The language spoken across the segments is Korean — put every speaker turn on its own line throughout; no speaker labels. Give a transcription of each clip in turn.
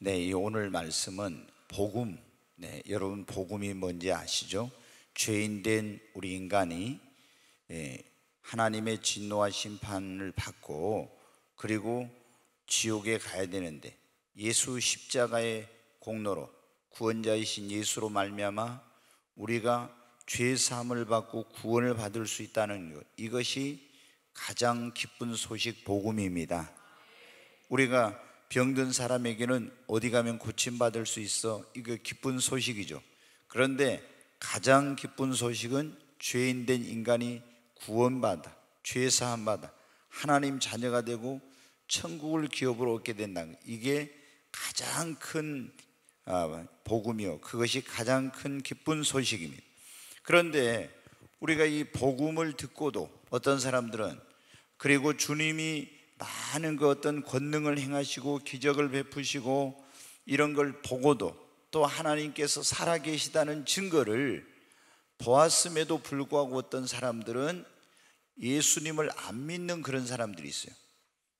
네, 이 오늘 말씀은 복음. 여러분 복음이 뭔지 아시죠? 죄인된 우리 인간이 하나님의 진노와 심판을 받고 그리고 지옥에 가야 되는데 예수 십자가의 공로로 구원자이신 예수로 말미암아 우리가 죄 사함을 받고 구원을 받을 수 있다는 것, 이것이 가장 기쁜 소식 복음입니다. 우리가 병든 사람에게는 어디 가면 고침받을 수 있어, 이거 기쁜 소식이죠. 그런데 가장 기쁜 소식은 죄인된 인간이 구원받아 죄 사함받아 하나님 자녀가 되고 천국을 기업으로 얻게 된다는 것, 이게 가장 큰 복음이요, 그것이 가장 큰 기쁜 소식입니다. 그런데 우리가 이 복음을 듣고도 어떤 사람들은, 그리고 주님이 많은 그 어떤 권능을 행하시고 기적을 베푸시고 이런 걸 보고도 또 하나님께서 살아계시다는 증거를 보았음에도 불구하고 어떤 사람들은 예수님을 안 믿는 그런 사람들이 있어요.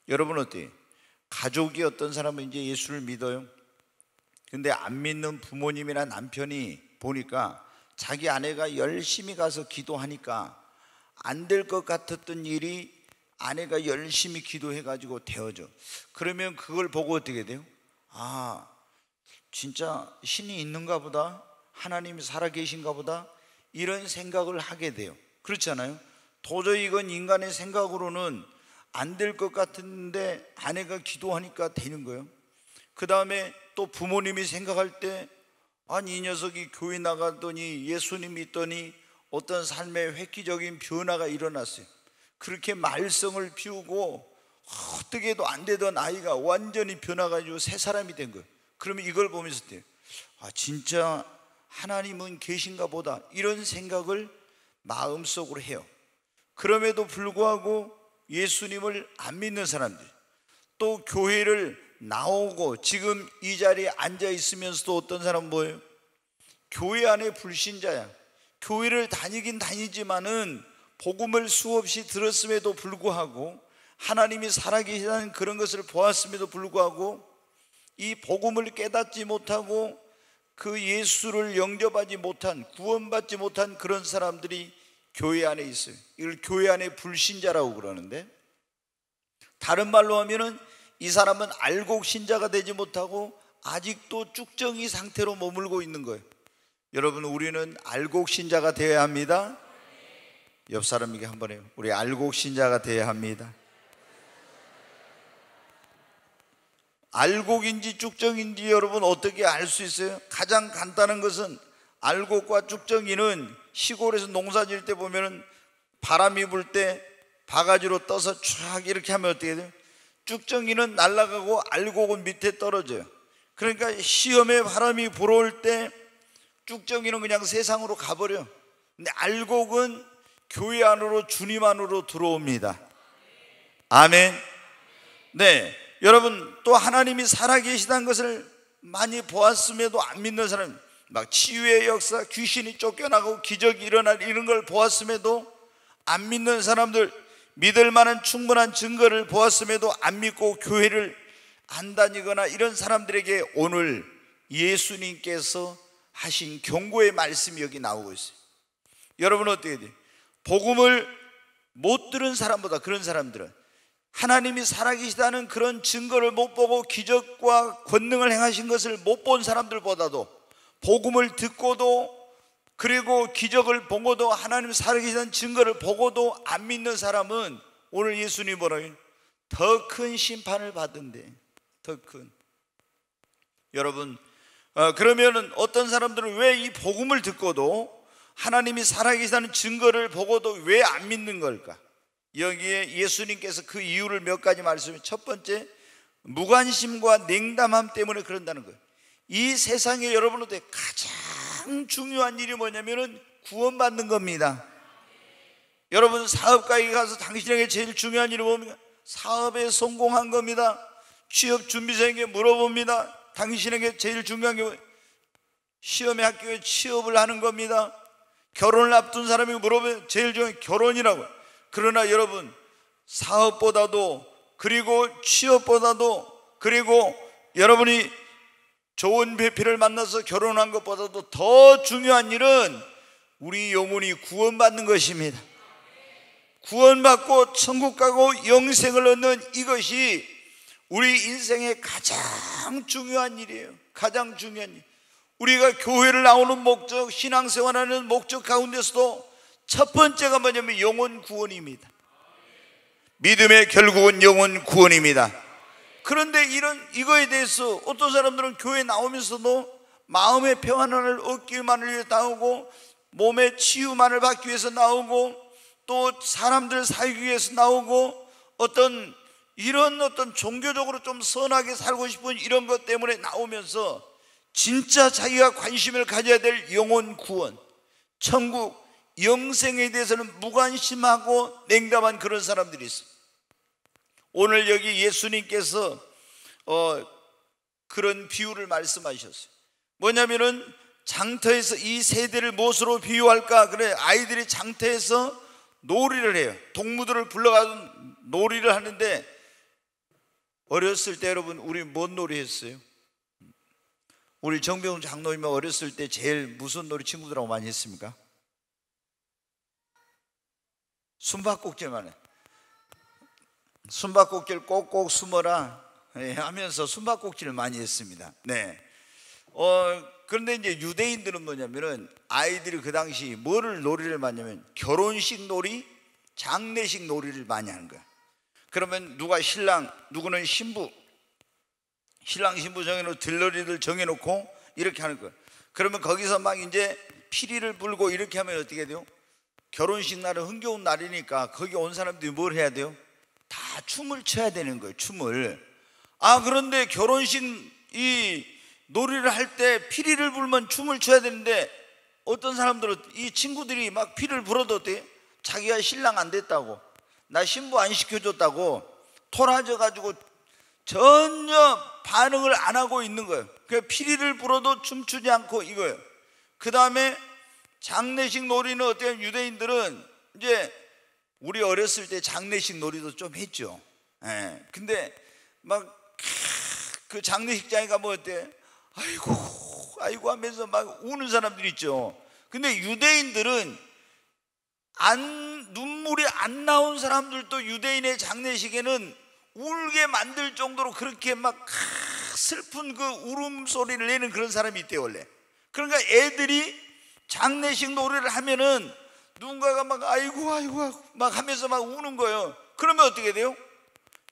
여러분 어때요? 가족이 어떤 사람은 이제 예수를 믿어요. 근데 안 믿는 부모님이나 남편이 보니까 자기 아내가 열심히 가서 기도하니까 안 될 것 같았던 일이 아내가 열심히 기도해가지고 되어져. 그러면 그걸 보고 어떻게 돼요? 아, 진짜 신이 있는가 보다, 하나님이 살아계신가 보다, 이런 생각을 하게 돼요. 그렇잖아요? 도저히 이건 인간의 생각으로는 안 될 것 같은데 아내가 기도하니까 되는 거예요. 그 다음에 또 부모님이 생각할 때, 아니 이 녀석이 교회 나가더니 예수님 믿더니 어떤 삶의 획기적인 변화가 일어났어요. 그렇게 말썽을 피우고 어떻게 해도 안 되던 아이가 완전히 변화가지고 새 사람이 된 거예요. 그러면 이걸 보면서 진짜 하나님은 계신가 보다, 이런 생각을 마음속으로 해요. 그럼에도 불구하고 예수님을 안 믿는 사람들, 또 교회를 나오고 지금 이 자리에 앉아 있으면서도 어떤 사람은 뭐예요? 교회 안에 불신자야. 교회를 다니긴 다니지만은 복음을 수없이 들었음에도 불구하고, 하나님이 살아계시다는 그런 것을 보았음에도 불구하고 이 복음을 깨닫지 못하고 그 예수를 영접하지 못한, 구원받지 못한 그런 사람들이 교회 안에 있어요. 이걸 교회 안에 불신자라고 그러는데, 다른 말로 하면은 이 사람은 알곡 신자가 되지 못하고 아직도 쭉정이 상태로 머물고 있는 거예요. 여러분, 우리는 알곡 신자가 되어야 합니다. 옆 사람에게 한번 해요. 우리 알곡 신자가 되어야 합니다. 알곡인지 쭉정인지 여러분 어떻게 알 수 있어요? 가장 간단한 것은, 알곡과 쭉정이는 시골에서 농사 지을 때 보면은 바람이 불 때 바가지로 떠서 쫙 이렇게 하면 어떻게 돼요? 쭉정이는 날아가고 알곡은 밑에 떨어져요. 그러니까 시험에 바람이 불어올 때 쭉정이는 그냥 세상으로 가버려. 근데 알곡은 교회 안으로, 주님 안으로 들어옵니다. 아멘. 네, 여러분, 또 하나님이 살아계시다는 것을 많이 보았음에도 안 믿는 사람, 막 치유의 역사, 귀신이 쫓겨나고 기적이 일어날 이런 걸 보았음에도 안 믿는 사람들, 믿을 만한 충분한 증거를 보았음에도 안 믿고 교회를 안 다니거나 이런 사람들에게 오늘 예수님께서 하신 경고의 말씀이 여기 나오고 있어요. 여러분 어떻게 돼요? 복음을 못 들은 사람보다, 그런 사람들은 하나님이 살아계시다는 그런 증거를 못 보고 기적과 권능을 행하신 것을 못 본 사람들보다도, 복음을 듣고도 그리고 기적을 보고도 하나님 살아계시다는 증거를 보고도 안 믿는 사람은 오늘 예수님 뭐라고요? 더 큰 심판을 받은대. 더 큰. 여러분, 그러면은 어떤 사람들은 왜 이 복음을 듣고도 하나님이 살아계시다는 증거를 보고도 왜 안 믿는 걸까? 여기에 예수님께서 그 이유를 몇 가지 말씀해. 첫 번째, 무관심과 냉담함 때문에 그런다는 거예요. 이 세상에 여러분한테 가장 중요한 일이 뭐냐면은 구원받는 겁니다. 여러분, 사업가에게 가서 당신에게 제일 중요한 일이 뭡니까? 사업에 성공한 겁니다. 취업 준비생에게 물어봅니다. 당신에게 제일 중요한 게 시험에 합격해 취업을 하는 겁니다. 결혼을 앞둔 사람이 물어보면 제일 중요한 게 결혼이라고. 그러나 여러분, 사업보다도, 그리고 취업보다도, 그리고 여러분이 좋은 배필을 만나서 결혼한 것보다도 더 중요한 일은 우리 영혼이 구원받는 것입니다. 구원받고 천국 가고 영생을 얻는 이것이 우리 인생의 가장 중요한 일이에요. 가장 중요한 일. 우리가 교회를 나오는 목적, 신앙생활하는 목적 가운데서도 첫 번째가 뭐냐면 영혼 구원입니다. 믿음의 결국은 영혼 구원입니다. 그런데 이거에 대해서 어떤 사람들은 교회 나오면서도 마음의 평안을 얻기만을 위해 나오고, 몸의 치유만을 받기 위해서 나오고, 또 사람들 살기 위해서 나오고, 이런 종교적으로 좀 선하게 살고 싶은 이런 것 때문에 나오면서 진짜 자기가 관심을 가져야 될 영혼 구원, 천국, 영생에 대해서는 무관심하고 냉담한 그런 사람들이 있어요. 오늘 여기 예수님께서 그런 비유를 말씀하셨어요. 뭐냐면은 장터에서 이 세대를 무엇으로 비유할까? 그래, 아이들이 장터에서 놀이를 해요. 동무들을 불러가서 놀이를 하는데, 어렸을 때 여러분 우리 뭔 놀이 했어요? 우리 정병 장로님은 어렸을 때 제일 무슨 놀이 친구들하고 많이 했습니까? 숨바꼭질만 해. 숨바꼭질 꼭꼭 숨어라 하면서 숨바꼭질을 많이 했습니다. 네. 그런데 이제 유대인들은 뭐냐면은 아이들이 그 당시 놀이를 많이 하냐면 결혼식 놀이, 장례식 놀이를 많이 하는 거야. 그러면 누가 신랑, 누구는 신부, 신랑 신부 정해놓고 들러리를 정해놓고 이렇게 하는 거야. 그러면 거기서 막 이제 피리를 불고 이렇게 하면 어떻게 돼요? 결혼식 날은 흥겨운 날이니까 거기 온 사람들이 뭘 해야 돼요? 다 춤을 춰야 되는 거예요. 춤을. 그런데 결혼식 이 놀이를 할 때 피리를 불면 춤을 춰야 되는데, 어떤 사람들은 이 친구들이 막 피리를 불어도 어때? 자기가 신랑 안 됐다고, 나 신부 안 시켜줬다고 토라져 가지고 전혀 반응을 안 하고 있는 거예요. 그래서 피리를 불어도 춤추지 않고 이거예요. 그 다음에 장례식 놀이는 어때요? 유대인들은 이제 우리 어렸을 때 장례식 놀이도 좀 했죠. 근데 막 그 장례식장에 가면 어때? 아이고 하면서 막 우는 사람들이 있죠. 근데 유대인들은 눈물이 안 나온 사람들도 유대인의 장례식에는 울게 만들 정도로 그렇게 막 슬픈 그 울음소리를 내는 그런 사람이 있대요, 원래. 그러니까 애들이 장례식 놀이를 하면은 누군가가 막 아이고 막 하면서 막 우는 거예요. 그러면 어떻게 돼요?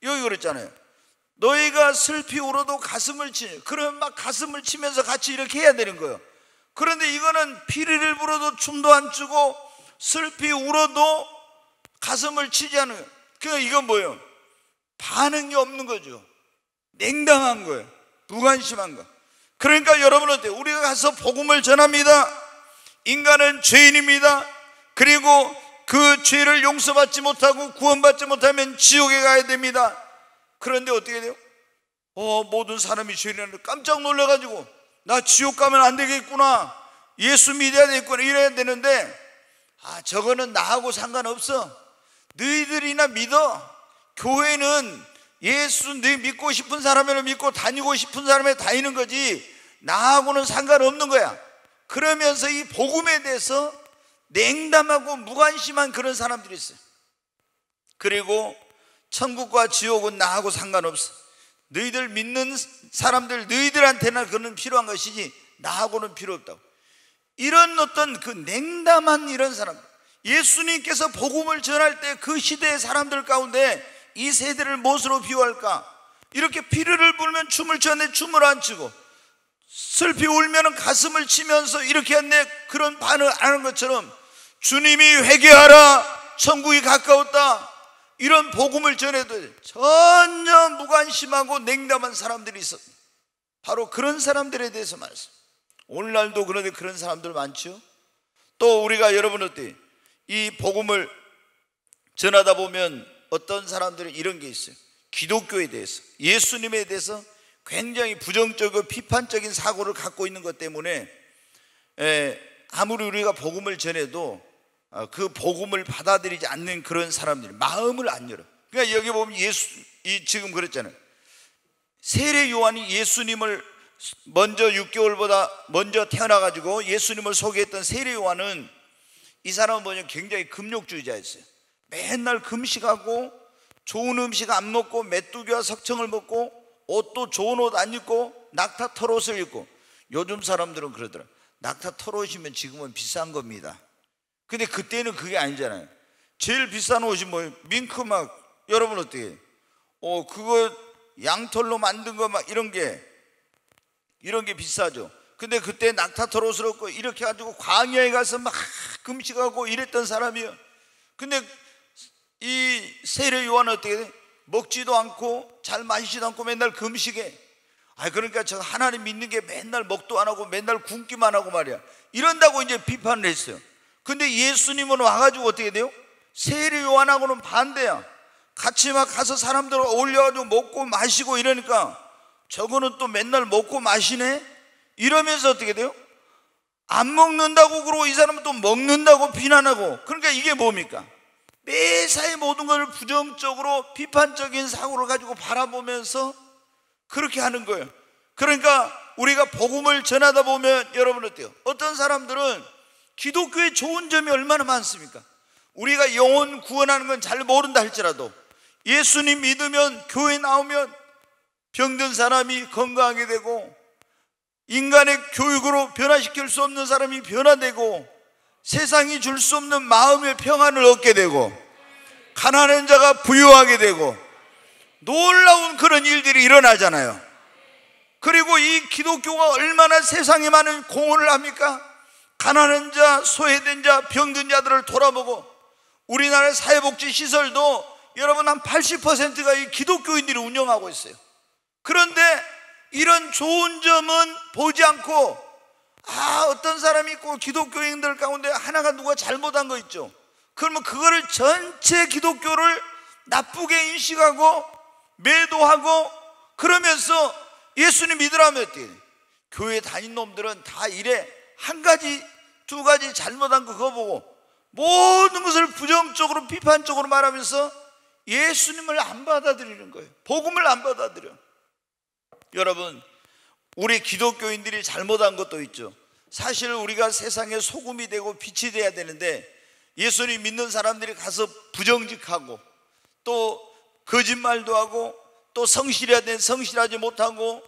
여기 그랬잖아요. 너희가 슬피 울어도 가슴을 치니, 그러면 막 가슴을 치면서 같이 이렇게 해야 되는 거예요. 그런데 이거는 피리를 불어도 춤도 안 추고 슬피 울어도 가슴을 치지 않은 거예요. 그러니까 이건 뭐예요? 반응이 없는 거죠. 냉담한 거예요. 무관심한 거. 그러니까 여러분은 어때요? 우리가 가서 복음을 전합니다. 인간은 죄인입니다. 그리고 그 죄를 용서받지 못하고 구원받지 못하면 지옥에 가야 됩니다. 그런데 어떻게 돼요? 모든 사람이 죄인이라는데 깜짝 놀라가지고 나 지옥 가면 안 되겠구나, 예수 믿어야 되겠구나 이래야 되는데, 저거는 나하고 상관없어. 너희들이나 믿어. 교회는 예수 너 믿고 싶은 사람을 믿고 다니고 싶은 사람에 다니는 거지 나하고는 상관없는 거야. 그러면서 이 복음에 대해서 냉담하고 무관심한 그런 사람들이 있어요. 그리고 천국과 지옥은 나하고 상관없어. 너희들 믿는 사람들, 너희들한테는 그건 필요한 것이지 나하고는 필요 없다고. 이런 어떤 그 냉담한 이런 사람, 예수님께서 복음을 전할 때 그 시대의 사람들 가운데 이 세대를 무엇으로 비유할까? 이렇게 피리를 불면 춤을 췄는데 춤을 안 추고, 슬피 울면 가슴을 치면서 이렇게 했네, 그런 반응을 안 하는 것처럼 주님이 회개하라, 천국이 가까웠다, 이런 복음을 전해도 전혀 무관심하고 냉담한 사람들이 있었습니다. 바로 그런 사람들에 대해서 말씀. 오늘날도 그런데 그런 사람들 많죠. 또 우리가 여러분 어때요? 이 복음을 전하다 보면 어떤 사람들은 이런 게 있어요. 기독교에 대해서, 예수님에 대해서 굉장히 부정적이고 비판적인 사고를 갖고 있는 것 때문에 아무리 우리가 복음을 전해도 그 복음을 받아들이지 않는 그런 사람들이 마음을 안 열어. 그러니까 여기 보면 지금 그랬잖아요. 세례 요한이 예수님을 먼저 6개월보다 먼저 태어나가지고 예수님을 소개했던 세례 요한은, 이 사람은 뭐냐, 굉장히 금욕주의자였어요. 맨날 금식하고 좋은 음식 안 먹고 메뚜기와 석청을 먹고 옷도 좋은 옷 안 입고 낙타 털옷을 입고. 요즘 사람들은 그러더라. 낙타 털옷이면 지금은 비싼 겁니다. 근데 그때는 그게 아니잖아요. 제일 비싼 옷이 뭐예요? 밍크막, 여러분 어떻게 그거 양털로 만든 거 막 이런 게 비싸죠. 근데 그때 낙타 털옷을 입고 이렇게 가지고 광야에 가서 막 금식하고 이랬던 사람이에요. 근데 이 세례 요한은 어떻게 돼? 먹지도 않고 잘 마시지도 않고 맨날 금식해. 그러니까 저 하나님 믿는 게 맨날 먹도 안 하고 맨날 굶기만 하고 말이야, 이런다고 이제 비판을 했어요. 근데 예수님은 와가지고 어떻게 돼요? 세례 요한하고는 반대야. 같이 막 가서 사람들 어울려가지고 먹고 마시고 이러니까 저거는 또 맨날 먹고 마시네? 이러면서 어떻게 돼요? 안 먹는다고 그러고 이 사람은 또 먹는다고 비난하고. 그러니까 이게 뭡니까? 매사에 모든 것을 부정적으로 비판적인 사고를 가지고 바라보면서 그렇게 하는 거예요. 그러니까 우리가 복음을 전하다 보면 여러분 어때요? 어떤 사람들은 기독교의 좋은 점이 얼마나 많습니까? 우리가 영혼 구원하는 건 잘 모른다 할지라도 예수님 믿으면, 교회 나오면 병든 사람이 건강하게 되고, 인간의 교육으로 변화시킬 수 없는 사람이 변화되고, 세상이 줄 수 없는 마음의 평안을 얻게 되고, 가난한 자가 부유하게 되고, 놀라운 그런 일들이 일어나잖아요. 그리고 이 기독교가 얼마나 세상에 많은 공헌을 합니까? 가난한 자, 소외된 자, 병든 자들을 돌아보고, 우리나라 사회복지 시설도 여러분 한 80%가 이 기독교인들이 운영하고 있어요. 그런데 이런 좋은 점은 보지 않고, 어떤 사람이 있고 기독교인들 가운데 하나가 누가 잘못한 거 있죠. 그러면 그거를 전체 기독교를 나쁘게 인식하고 매도하고, 그러면서 예수님 믿으라면 어때요? 교회 다닌 놈들은 다 이래, 한 가지 두 가지 잘못한 거 그거 보고 모든 것을 부정적으로 비판적으로 말하면서 예수님을 안 받아들이는 거예요. 복음을 안 받아들여. 여러분, 우리 기독교인들이 잘못한 것도 있죠. 사실 우리가 세상에 소금이 되고 빛이 돼야 되는데, 예수님 믿는 사람들이 가서 부정직하고 또 거짓말도 하고 또 성실해야 되는 성실하지 못하고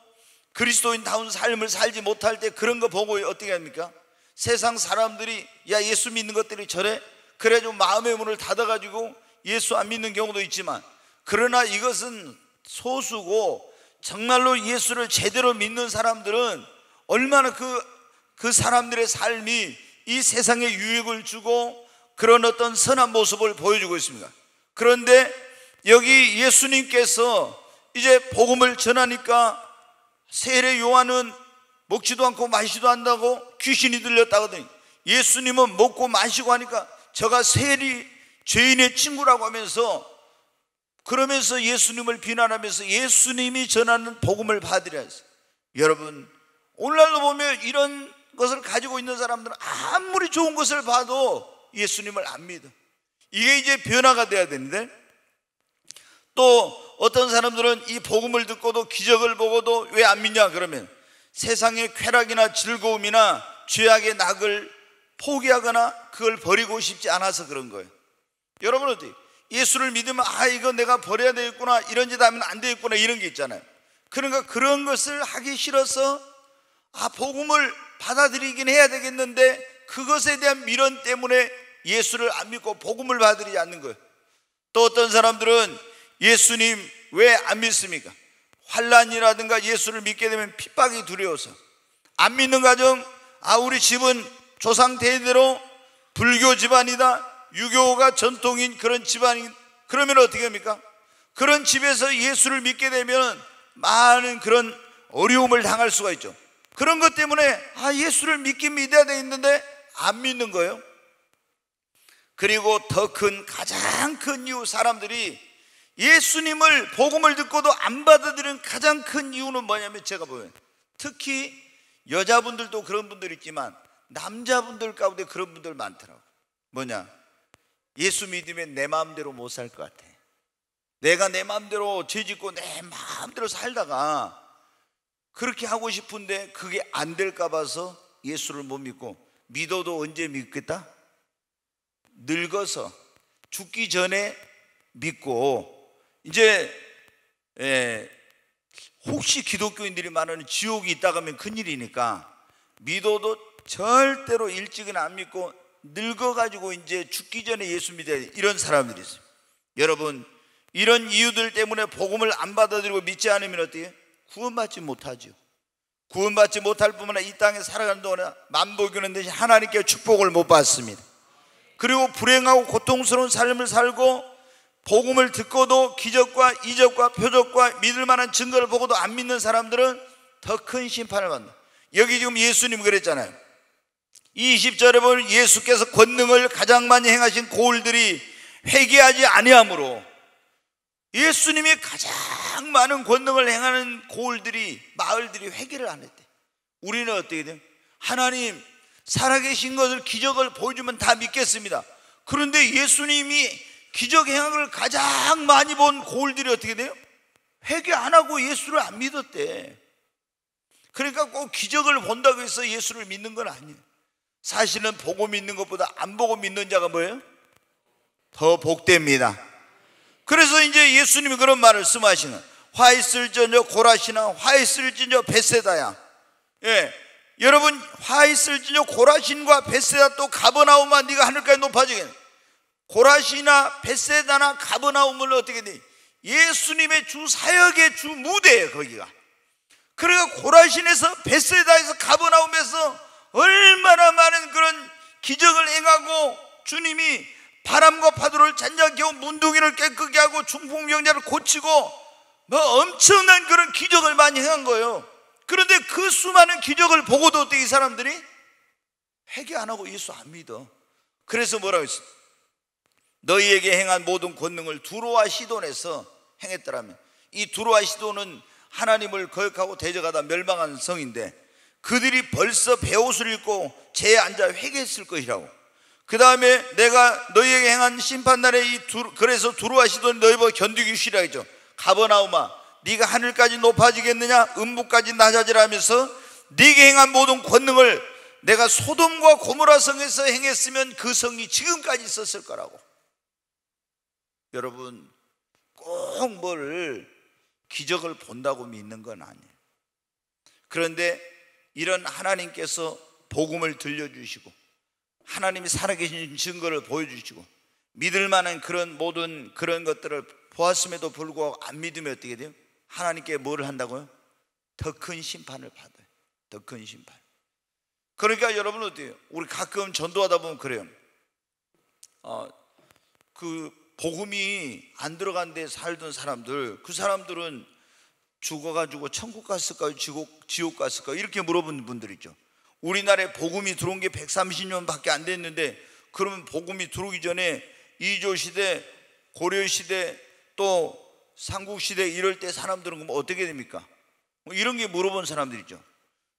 그리스도인다운 삶을 살지 못할 때 그런 거 보고 어떻게 합니까? 세상 사람들이 야 예수 믿는 것들이 저래? 그래 좀 마음의 문을 닫아가지고 예수 안 믿는 경우도 있지만, 그러나 이것은 소수고 정말로 예수를 제대로 믿는 사람들은 얼마나 그 사람들의 삶이 이 세상에 유익을 주고 그런 어떤 선한 모습을 보여주고 있습니다. 그런데 여기 예수님께서 이제 복음을 전하니까 세례 요한은 먹지도 않고 마시지도 않는다고 귀신이 들렸다고 하더니, 예수님은 먹고 마시고 하니까 저가 죄인의 친구라고 하면서, 그러면서 예수님을 비난하면서 예수님이 전하는 복음을 받으려 했어요. 여러분, 오늘날로 보면 이런 것을 가지고 있는 사람들은 아무리 좋은 것을 봐도 예수님을 안 믿어. 이게 이제 변화가 돼야 되는데, 또 어떤 사람들은 이 복음을 듣고도 기적을 보고도 왜 안 믿냐 그러면 세상의 쾌락이나 즐거움이나 죄악의 낙을 포기하거나 그걸 버리고 싶지 않아서 그런 거예요. 여러분 어때요? 예수를 믿으면 이거 내가 버려야 되겠구나, 이런 짓 하면 안 되겠구나, 이런 게 있잖아요. 그러니까 그런 것을 하기 싫어서 복음을 받아들이긴 해야 되겠는데 그것에 대한 미련 때문에 예수를 안 믿고 복음을 받아들이지 않는 거예요. 또 어떤 사람들은 예수님 왜 안 믿습니까? 환난이라든가 예수를 믿게 되면 핍박이 두려워서 안 믿는 가정, 우리 집은 조상 대대로 불교 집안이다, 유교가 전통인 그런 집안인, 그러면 어떻게 합니까? 그런 집에서 예수를 믿게 되면 많은 그런 어려움을 당할 수가 있죠. 그런 것 때문에 예수를 믿긴 믿어야 되겠는데 안 믿는 거예요. 그리고 가장 큰 이유, 사람들이 예수님을 복음을 듣고도 안 받아들이는 가장 큰 이유는 뭐냐면, 제가 보면 특히 여자분들도 그런 분들 있지만 남자분들 가운데 그런 분들 많더라고. 뭐냐? 예수 믿으면 내 마음대로 못 살 것 같아. 내가 내 마음대로 죄짓고 내 마음대로 살다가 그렇게 하고 싶은데 그게 안 될까 봐서 예수를 못 믿고, 믿어도 언제 믿겠다? 늙어서 죽기 전에 믿고, 이제 혹시 기독교인들이 말하는 지옥이 있다고 하면 큰일이니까 믿어도 절대로 일찍은 안 믿고 늙어가지고 이제 죽기 전에 예수 믿어야 돼. 이런 사람들이 있어요. 여러분, 이런 이유들 때문에 복음을 안 받아들이고 믿지 않으면 어때요? 구원받지 못하죠. 구원받지 못할 뿐만 아니라 이 땅에 살아가는 동안에 만복이는 대신 하나님께 축복을 못 받습니다. 그리고 불행하고 고통스러운 삶을 살고 복음을 듣고도 기적과 이적과 표적과 믿을 만한 증거를 보고도 안 믿는 사람들은 더 큰 심판을 받는다. 여기 지금 예수님이 그랬잖아요. 20절에 보면 예수께서 권능을 가장 많이 행하신 고을들이 회개하지 아니하므로, 예수님이 가장 많은 권능을 행하는 고을들이, 마을들이 회개를 안 했대. 우리는 어떻게 돼요? 하나님 살아계신 것을, 기적을 보여주면 다 믿겠습니다. 그런데 예수님이 기적 행함을 가장 많이 본 고을들이 어떻게 돼요? 회개 안 하고 예수를 안 믿었대. 그러니까 꼭 기적을 본다고 해서 예수를 믿는 건 아니에요. 사실은 보고 믿는 것보다 안 보고 믿는 자가 뭐예요? 더 복됩니다. 그래서 이제 예수님이 그런 말씀하시는, 화 있을지언정 고라시나 화 있을지언정 벳세다야. 여러분, 화 있을지언정 고라신과 벳세다, 또 가버나움만 네가 하늘까지 높아지겠네. 고라시나 벳세다나 가버나움은 어떻게 돼? 예수님의 주 사역의 주 무대예요, 거기가. 그러니까 고라신에서 벳세다에서 가버나움에서 얼마나 많은 그런 기적을 행하고, 주님이 바람과 파도를 잔잔케 하고 문둥이를 깨끗게 하고 중풍병자를 고치고 뭐 엄청난 그런 기적을 많이 행한 거예요. 그런데 그 수많은 기적을 보고도 어떻게 이 사람들이 회개 안 하고 예수 안 믿어. 그래서 뭐라고 했어? 너희에게 행한 모든 권능을 두로와 시돈에서 행했더라면, 이 두로와 시돈은 하나님을 거역하고 대적하다 멸망한 성인데 그들이 벌써 베옷을 입고 재에 앉아 회개했을 것이라고. 그 다음에 내가 너희에게 행한 심판날에 그래서 두루와 시돈이 너희 보고 견디기 쉬라 했죠. 가버나움아, 네가 하늘까지 높아지겠느냐? 음부까지 낮아지라면서 네게 행한 모든 권능을 내가 소돔과 고모라 성에서 행했으면 그 성이 지금까지 있었을 거라고. 여러분, 꼭 뭘 기적을 본다고 믿는 건 아니에요. 그런데 이런 하나님께서 복음을 들려주시고 하나님이 살아계신 증거를 보여주시고 믿을 만한 그런 모든 그런 것들을 보았음에도 불구하고 안 믿으면 어떻게 돼요? 하나님께 뭐를 한다고요? 더 큰 심판을 받아요. 더 큰 심판. 그러니까 여러분 어때요? 우리 가끔 전도하다 보면 그래요. 그 복음이 안 들어간 데 살던 사람들, 그 사람들은 죽어가지고 천국 갔을까요? 지옥 갔을까요? 이렇게 물어본 분들 있죠. 우리나라에 복음이 들어온 게 130년밖에 안 됐는데, 그러면 복음이 들어오기 전에 이조시대, 고려시대, 또 삼국시대 이럴 때 사람들은 그럼 어떻게 됩니까? 이런 게 물어본 사람들이죠.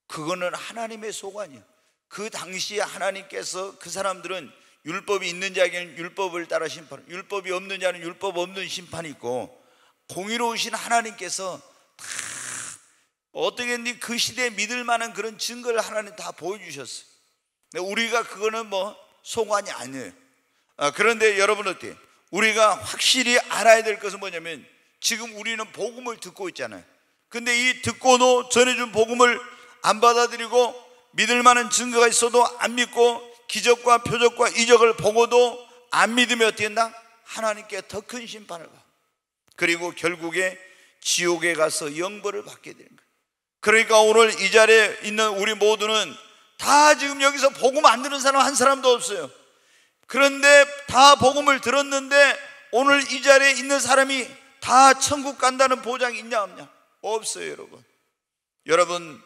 그거는 하나님의 소관이에요. 그 당시에 하나님께서 그 사람들은 율법이 있는 자에게는 율법을 따라 심판, 율법이 없는 자는 율법 없는 심판이 있고, 공의로우신 하나님께서 다 어떻게 그 시대에 믿을 만한 그런 증거를 하나님 다 보여주셨어요. 우리가 그거는 뭐 소관이 아니에요. 그런데 여러분 어때요? 우리가 확실히 알아야 될 것은 뭐냐면, 지금 우리는 복음을 듣고 있잖아요. 근데 이 듣고도 전해준 복음을 안 받아들이고 믿을 만한 증거가 있어도 안 믿고 기적과 표적과 이적을 보고도 안 믿으면 어떻게 된다? 하나님께 더 큰 심판을 받아. 그리고 결국에 지옥에 가서 영벌을 받게 되는 거예요. 그러니까 오늘 이 자리에 있는 우리 모두는 다 지금 여기서 복음 안 들은 사람 한 사람도 없어요. 그런데 다 복음을 들었는데 오늘 이 자리에 있는 사람이 다 천국 간다는 보장이 있냐 없냐? 없어요. 여러분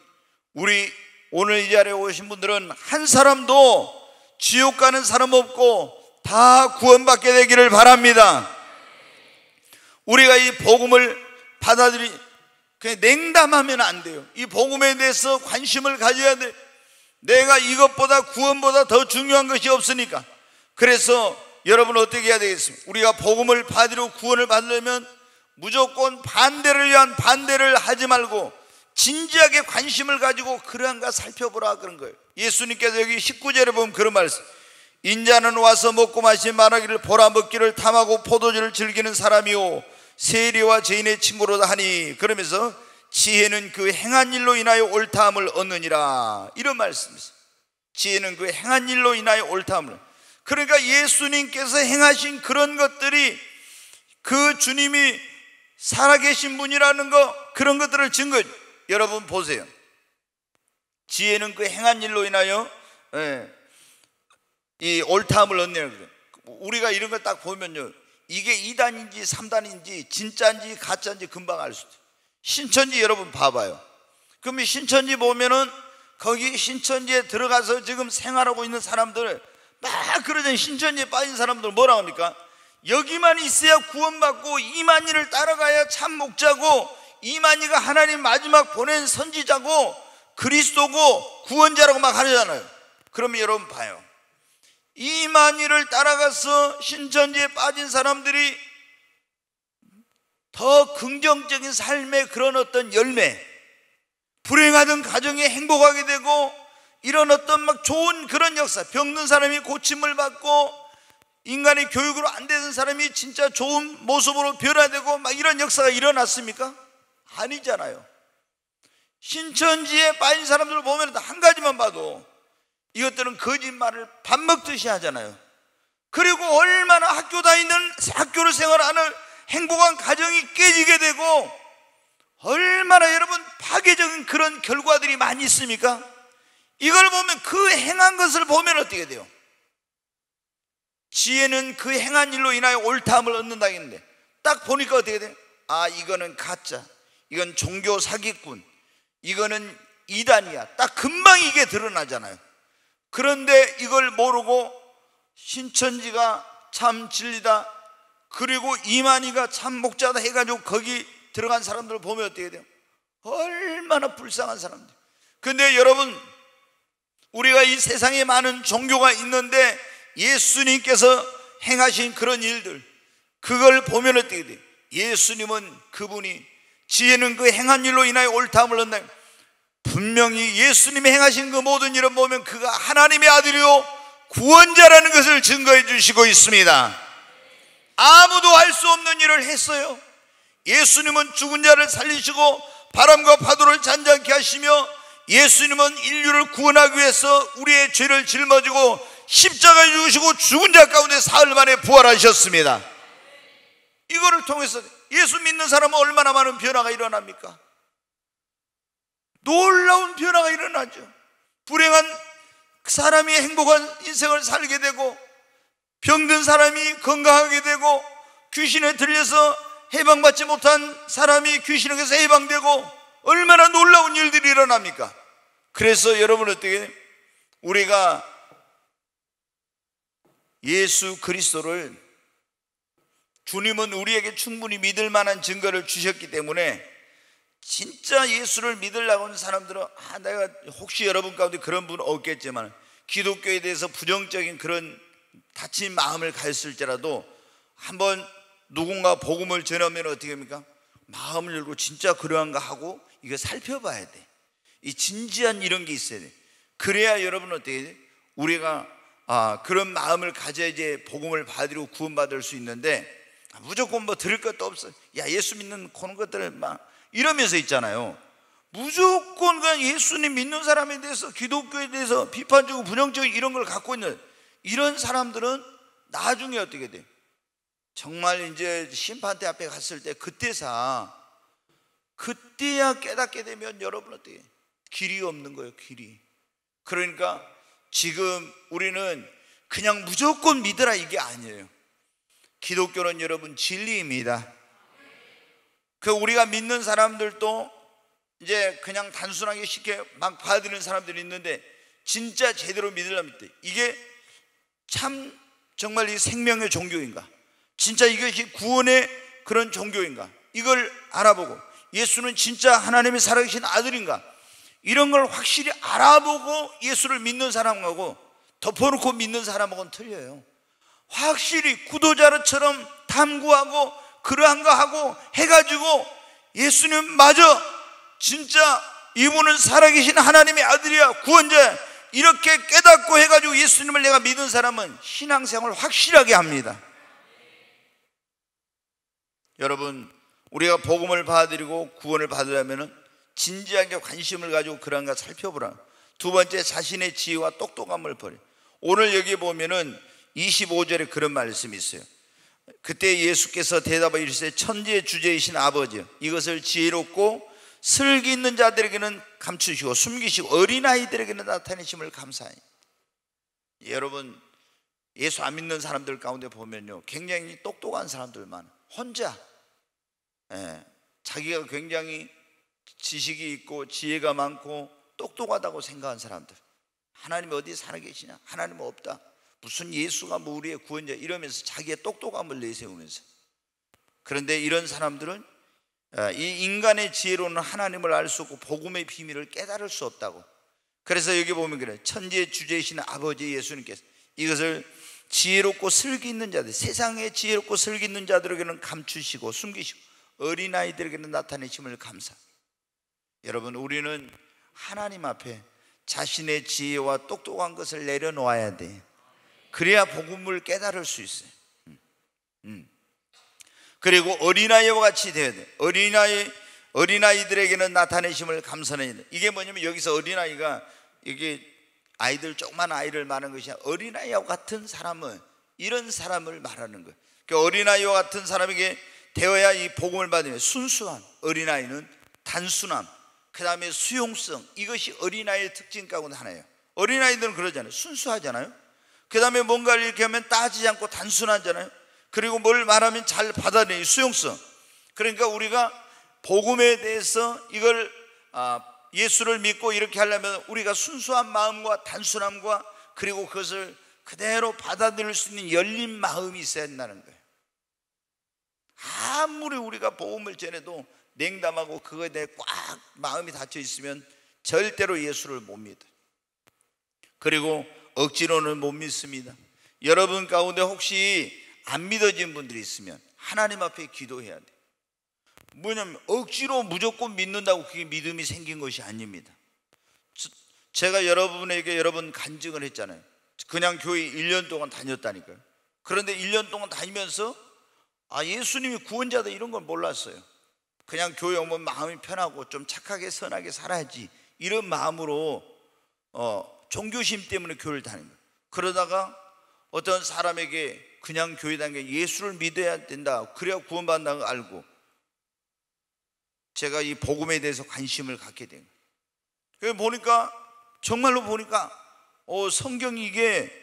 우리 오늘 이 자리에 오신 분들은 한 사람도 지옥 가는 사람 없고 다 구원받게 되기를 바랍니다. 우리가 이 복음을 그냥 냉담하면 안 돼요. 이 복음에 대해서 관심을 가져야 돼. 내가 이것보다 구원보다 더 중요한 것이 없으니까. 그래서 여러분 어떻게 해야 되겠습니까? 우리가 복음을 받으려고 구원을 받으려면 무조건 반대를 위한 반대를 하지 말고 진지하게 관심을 가지고 그러한가 살펴보라 그런 거예요. 예수님께서 여기 19절에 보면 그런 말씀, 인자는 와서 먹고 마시며 말하기를 보라 먹기를 탐하고 포도주를 즐기는 사람이요 세리와 죄인의 친구로다 하니, 그러면서 지혜는 그 행한 일로 인하여 옳다함을 얻느니라, 이런 말씀이세요. 지혜는 그 행한 일로 인하여 옳다함을. 그러니까 예수님께서 행하신 그런 것들이 그 주님이 살아계신 분이라는 거, 그런 것들을 증거해요. 여러분 보세요. 지혜는 그 행한 일로 인하여 이 옳다함을 얻느니라. 우리가 이런 걸 딱 보면요, 이게 2단인지 3단인지 진짜인지 가짜인지 금방 알 수 있어요. 신천지 여러분 봐봐요. 그러면 신천지 보면은 거기 신천지에 들어가서 지금 생활하고 있는 사람들 막 그러잖아요. 신천지에 빠진 사람들 뭐라고 합니까? 여기만 있어야 구원받고 이만희를 따라가야 참 목자고 이만희가 하나님 마지막 보낸 선지자고 그리스도고 구원자라고 막 하잖아요. 그러면 여러분 봐요, 이만희를 따라가서 신천지에 빠진 사람들이 더 긍정적인 삶의 그런 어떤 열매, 불행하던 가정에 행복하게 되고 이런 어떤 막 좋은 그런 역사, 병든 사람이 고침을 받고 인간의 교육으로 안 되는 사람이 진짜 좋은 모습으로 변화되고 막 이런 역사가 일어났습니까? 아니잖아요. 신천지에 빠진 사람들을 보면 한 가지만 봐도 이것들은 거짓말을 밥 먹듯이 하잖아요. 그리고 얼마나 학교를 생활하는 행복한 가정이 깨지게 되고 얼마나 여러분 파괴적인 그런 결과들이 많이 있습니까? 이걸 보면, 그 행한 것을 보면 어떻게 돼요? 지혜는 그 행한 일로 인하여 옳다함을 얻는다 했는데 딱 보니까 어떻게 돼요? 아, 이거는 가짜, 이건 종교 사기꾼, 이거는 이단이야. 딱 금방 이게 드러나잖아요. 그런데 이걸 모르고 신천지가 참 진리다, 그리고 이만희가 참 목자다 해가지고 거기 들어간 사람들을 보면 어떻게 돼요? 얼마나 불쌍한 사람들. 근데 여러분, 우리가 이 세상에 많은 종교가 있는데 예수님께서 행하신 그런 일들, 그걸 보면 어떻게 돼요? 예수님은 그분이 지혜는 그 행한 일로 인하여 옳다함을 얻는다. 분명히 예수님이 행하신 그 모든 일을 보면 그가 하나님의 아들이요 구원자라는 것을 증거해 주시고 있습니다. 아무도 할 수 없는 일을 했어요. 예수님은 죽은 자를 살리시고 바람과 파도를 잔잔케 하시며, 예수님은 인류를 구원하기 위해서 우리의 죄를 짊어지고 십자가에 죽으시고 죽은 자 가운데 사흘 만에 부활하셨습니다. 이거를 통해서 예수 믿는 사람은 얼마나 많은 변화가 일어납니까? 놀라운 변화가 일어나죠. 불행한 사람이 행복한 인생을 살게 되고, 병든 사람이 건강하게 되고, 귀신에 들려서 해방받지 못한 사람이 귀신에게서 해방되고, 얼마나 놀라운 일들이 일어납니까? 그래서 여러분 어떻게, 우리가 예수 그리스도를, 주님은 우리에게 충분히 믿을 만한 증거를 주셨기 때문에 진짜 예수를 믿으려고 하는 사람들은 내가 혹시 여러분 가운데 그런 분 없겠지만 기독교에 대해서 부정적인 그런 다친 마음을 가졌을지라도 한번 누군가 복음을 전하면 어떻게 합니까? 마음을 열고 진짜 그러한가 하고 이거 살펴봐야 돼. 이 진지한 이런 게 있어야 돼. 그래야 여러분 어떻게 돼? 우리가 그런 마음을 가져야지 복음을 받으려고 구원받을 수 있는데, 무조건 뭐 들을 것도 없어, 야 예수 믿는 그런 것들을 막 이러면서 있잖아요. 무조건 그냥 예수님 믿는 사람에 대해서, 기독교에 대해서 비판적이고 부정적인 이런 걸 갖고 있는 이런 사람들은 나중에 어떻게 돼? 정말 이제 심판대 앞에 갔을 때 그때야 깨닫게 되면 여러분 어떻게 해? 길이 없는 거예요, 길이. 그러니까 지금 우리는 그냥 무조건 믿으라 이게 아니에요. 기독교는 여러분 진리입니다. 그 우리가 믿는 사람들도 이제 그냥 단순하게 쉽게 막 받아들이는 사람들이 있는데, 진짜 제대로 믿으려면 이게 참 정말 이 생명의 종교인가, 진짜 이것이 구원의 그런 종교인가, 이걸 알아보고 예수는 진짜 하나님의 살아계신 아들인가, 이런 걸 확실히 알아보고 예수를 믿는 사람하고 덮어놓고 믿는 사람하고는 틀려요. 확실히 구도자처럼 탐구하고 그러한가 하고 해가지고 예수님 맞아, 진짜 이분은 살아계신 하나님의 아들이야, 구원자야, 이렇게 깨닫고 해가지고 예수님을 내가 믿은 사람은 신앙생활을 확실하게 합니다. 여러분, 우리가 복음을 받아들이고 구원을 받으려면 진지하게 관심을 가지고 그런가 살펴보라. 두 번째, 자신의 지혜와 똑똑함을 버려. 오늘 여기 보면은 25절에 그런 말씀이 있어요. 그때 예수께서 대답하여 이르시되 천지의 주제이신 아버지, 이것을 지혜롭고 슬기 있는 자들에게는 감추시고 숨기시고 어린아이들에게는 나타내심을 감사하니. 여러분, 예수 안 믿는 사람들 가운데 보면요, 굉장히 똑똑한 사람들 많아. 혼자 자기가 굉장히 지식이 있고 지혜가 많고 똑똑하다고 생각한 사람들, 하나님이 어디 살아계시냐, 하나님은 없다, 무슨 예수가 뭐 우리의 구원자, 이러면서 자기의 똑똑함을 내세우면서. 그런데 이런 사람들은 이 인간의 지혜로는 하나님을 알 수 없고 복음의 비밀을 깨달을 수 없다고. 그래서 여기 보면 그래, 천지의 주제이신 아버지 예수님께서 이것을 지혜롭고 슬기 있는 자들, 세상에 지혜롭고 슬기 있는 자들에게는 감추시고 숨기시고 어린아이들에게는 나타내심을 감사. 여러분, 우리는 하나님 앞에 자신의 지혜와 똑똑한 것을 내려놓아야 돼. 그래야 복음을 깨달을 수 있어요. 그리고 어린아이와 같이 되어야 돼. 어린아이들에게는 나타내심을 감사하니. 이게 뭐냐면 여기서 어린아이가, 이게 아이들, 조그만 아이를 말하는 것이 아니라 어린아이와 같은 사람은 이런 사람을 말하는 거예요. 그러니까 어린아이와 같은 사람에게 되어야 이 복음을 받으면 순수한, 어린아이는 단순함, 그 다음에 수용성, 이것이 어린아이의 특징 가운데 하나예요. 어린아이들은 그러잖아요. 순수하잖아요. 그 다음에 뭔가를 이렇게 하면 따지지 않고 단순하잖아요. 그리고 뭘 말하면 잘 받아내요. 수용성. 그러니까 우리가 복음에 대해서 이걸 예수를 믿고 이렇게 하려면 우리가 순수한 마음과 단순함과 그리고 그것을 그대로 받아들일 수 있는 열린 마음이 있어야 한다는 거예요. 아무리 우리가 복음을 전해도 냉담하고 그거에 대해 꽉 마음이 닫혀 있으면 절대로 예수를 못 믿어요. 그리고 억지로는 못 믿습니다. 여러분 가운데 혹시 안 믿어진 분들이 있으면 하나님 앞에 기도해야 돼요. 뭐냐면 억지로 무조건 믿는다고 그게 믿음이 생긴 것이 아닙니다. 제가 여러분에게 여러 번 간증을 했잖아요. 그냥 교회 1년 동안 다녔다니까요. 그런데 1년 동안 다니면서 예수님이 구원자다 이런 건 몰랐어요. 그냥 교회 오면 마음이 편하고 좀 착하게 선하게 살아야지, 이런 마음으로 종교심 때문에 교회를 다닌 거예요. 그러다가 어떤 사람에게 그냥 교회 다니는 게 예수를 믿어야 된다, 그래야 구원받는다는 걸 알고 제가 이 복음에 대해서 관심을 갖게 된 거예요. 그래서 보니까, 정말로 보니까 성경이, 이게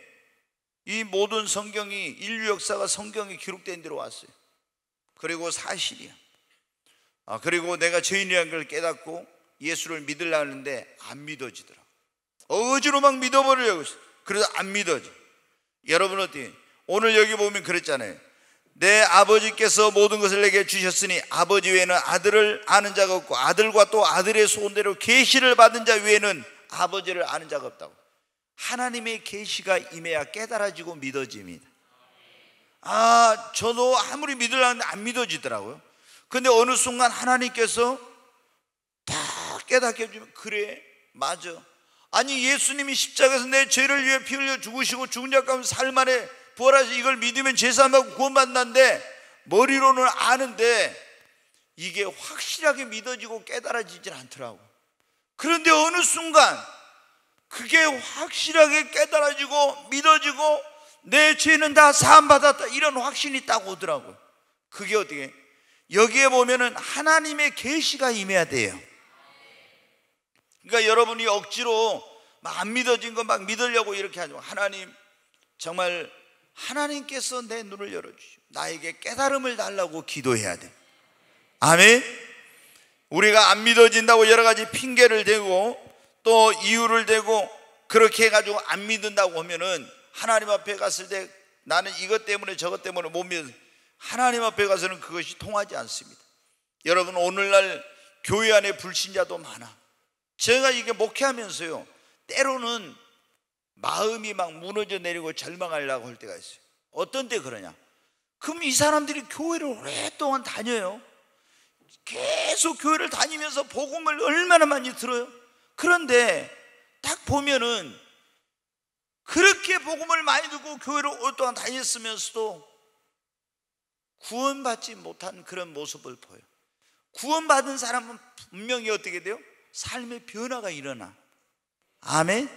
이 모든 성경이, 인류 역사가 성경에 기록된 대로 왔어요. 그리고 사실이야. 그리고 내가 죄인이라는 걸 깨닫고 예수를 믿으려고 하는데 안 믿어지더라. 억지로 막 믿어버리려고 했어. 그래서 안 믿어져. 여러분 어떻게, 오늘 여기 보면 그랬잖아요. 내 아버지께서 모든 것을 내게 주셨으니 아버지 외에는 아들을 아는 자가 없고 아들과 또 아들의 소원대로 계시를 받은 자 외에는 아버지를 아는 자가 없다고. 하나님의 계시가 임해야 깨달아지고 믿어집니다. 저도 아무리 믿으려는데 안 믿어지더라고요. 근데 어느 순간 하나님께서 다 깨닫게 해주면, 그래, 맞아. 아니, 예수님이 십자가에서 내 죄를 위해 피 흘려 죽으시고 죽은 자 가운데 사흘 만에 부활하셔, 이걸 믿으면 죄사함하고 구원받는다는데 머리로는 아는데 이게 확실하게 믿어지고 깨달아지질 않더라고. 그런데 어느 순간 그게 확실하게 깨달아지고 믿어지고 내 죄는 다 사함받았다, 이런 확신이 딱 오더라고요. 그게 어떻게, 여기에 보면은 하나님의 계시가 임해야 돼요. 그러니까 여러분이 억지로 막 안 믿어진 거 막 믿으려고 이렇게 하죠. 하나님, 정말 하나님께서 내 눈을 열어주시고 나에게 깨달음을 달라고 기도해야 돼. 아멘. 우리가 안 믿어진다고 여러 가지 핑계를 대고 또 이유를 대고 그렇게 해가지고 안 믿는다고 하면은 하나님 앞에 갔을 때 나는 이것 때문에 저것 때문에 못 믿어, 하나님 앞에 가서는 그것이 통하지 않습니다. 여러분, 오늘날 교회 안에 불신자도 많아. 제가 이게 목회하면서요, 때로는 마음이 막 무너져 내리고 절망하려고 할 때가 있어요. 어떤 때 그러냐, 그럼 이 사람들이 교회를 오랫동안 다녀요. 계속 교회를 다니면서 복음을 얼마나 많이 들어요. 그런데 딱 보면은 그렇게 복음을 많이 듣고 교회를 오랫동안 다녔으면서도 구원받지 못한 그런 모습을 보여요. 구원받은 사람은 분명히 어떻게 돼요? 삶의 변화가 일어나. 아멘.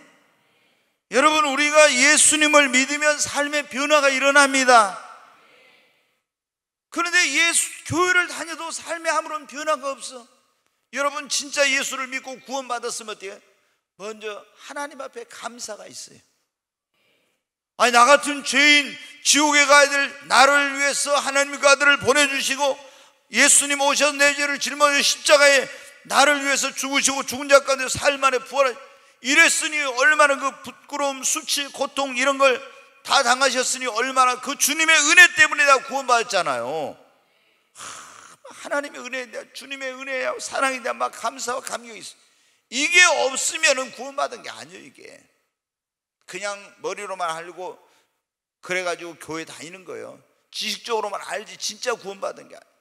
여러분, 우리가 예수님을 믿으면 삶의 변화가 일어납니다. 그런데 교회를 다녀도 삶에 아무런 변화가 없어. 여러분, 진짜 예수를 믿고 구원받았으면 어때요? 먼저 하나님 앞에 감사가 있어요. 아니, 나 같은 죄인, 지옥에 가야 될 나를 위해서 하나님의 아들을 보내주시고 예수님 오셔서 내 죄를 짊어져 십자가에 나를 위해서 죽으시고 죽은 자 가운데 사흘 만에 부활하, 이랬으니 얼마나 그 부끄러움, 수치, 고통 이런 걸 다 당하셨으니 얼마나 그 주님의 은혜 때문에 다 구원받았잖아요. 하나님의 은혜에 대한, 주님의 은혜에 사랑에 대한 막 감사와 감격이 있어. 이게 없으면 구원받은 게 아니에요. 이게 그냥 머리로만 알고 그래가지고 교회 다니는 거예요. 지식적으로만 알지 진짜 구원받은 게 아니에요.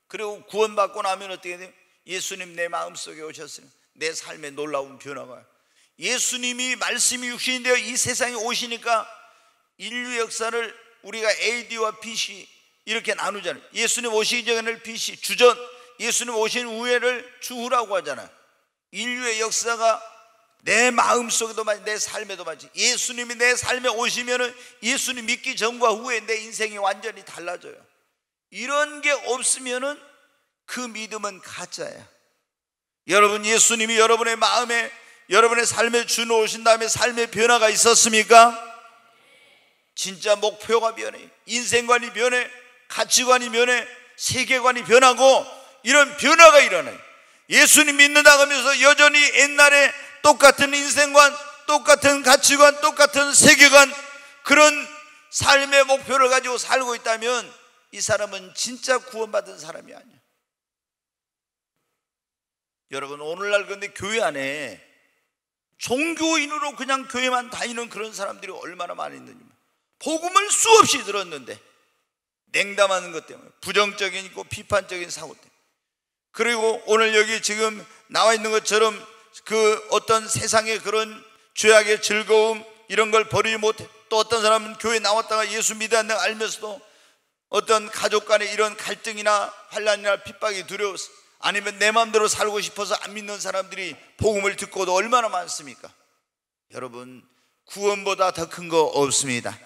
그리고 구원받고 나면 어떻게 돼요? 예수님 내 마음속에 오셨으니 내 삶에 놀라운 변화가, 예수님이 말씀이 육신이 되어 이 세상에 오시니까 인류 역사를 우리가 AD와 BC 이렇게 나누잖아요. 예수님 오시기 전에를 BC, 주전, 예수님 오신 후에를 주후라고 하잖아요. 인류의 역사가 내 마음속에도 마치 내 삶에도 마치, 예수님이 내 삶에 오시면은 예수님 믿기 전과 후에 내 인생이 완전히 달라져요. 이런 게 없으면은 그 믿음은 가짜야. 여러분, 예수님이 여러분의 마음에, 여러분의 삶에 주놓으신 다음에 삶의 변화가 있었습니까? 진짜 목표가 변해, 인생관이 변해, 가치관이 변해, 세계관이 변하고 이런 변화가 일어나요. 예수님 믿는다고 하면서 여전히 옛날에 똑같은 인생관, 똑같은 가치관, 똑같은 세계관, 그런 삶의 목표를 가지고 살고 있다면 이 사람은 진짜 구원받은 사람이 아니야. 여러분, 오늘날 근데 교회 안에 종교인으로 그냥 교회만 다니는 그런 사람들이 얼마나 많이 있는지, 복음을 수없이 들었는데 냉담하는 것 때문에, 부정적인 있고 비판적인 사고 때문에, 그리고 오늘 여기 지금 나와 있는 것처럼 그 어떤 세상의 그런 죄악의 즐거움 이런 걸 버리지 못해, 또 어떤 사람은 교회 나왔다가 예수 믿는다는 걸 알면서도 어떤 가족 간의 이런 갈등이나 환난이나 핍박이 두려워서, 아니면 내 마음대로 살고 싶어서 안 믿는 사람들이 복음을 듣고도 얼마나 많습니까? 여러분, 구원보다 더 큰 거 없습니다.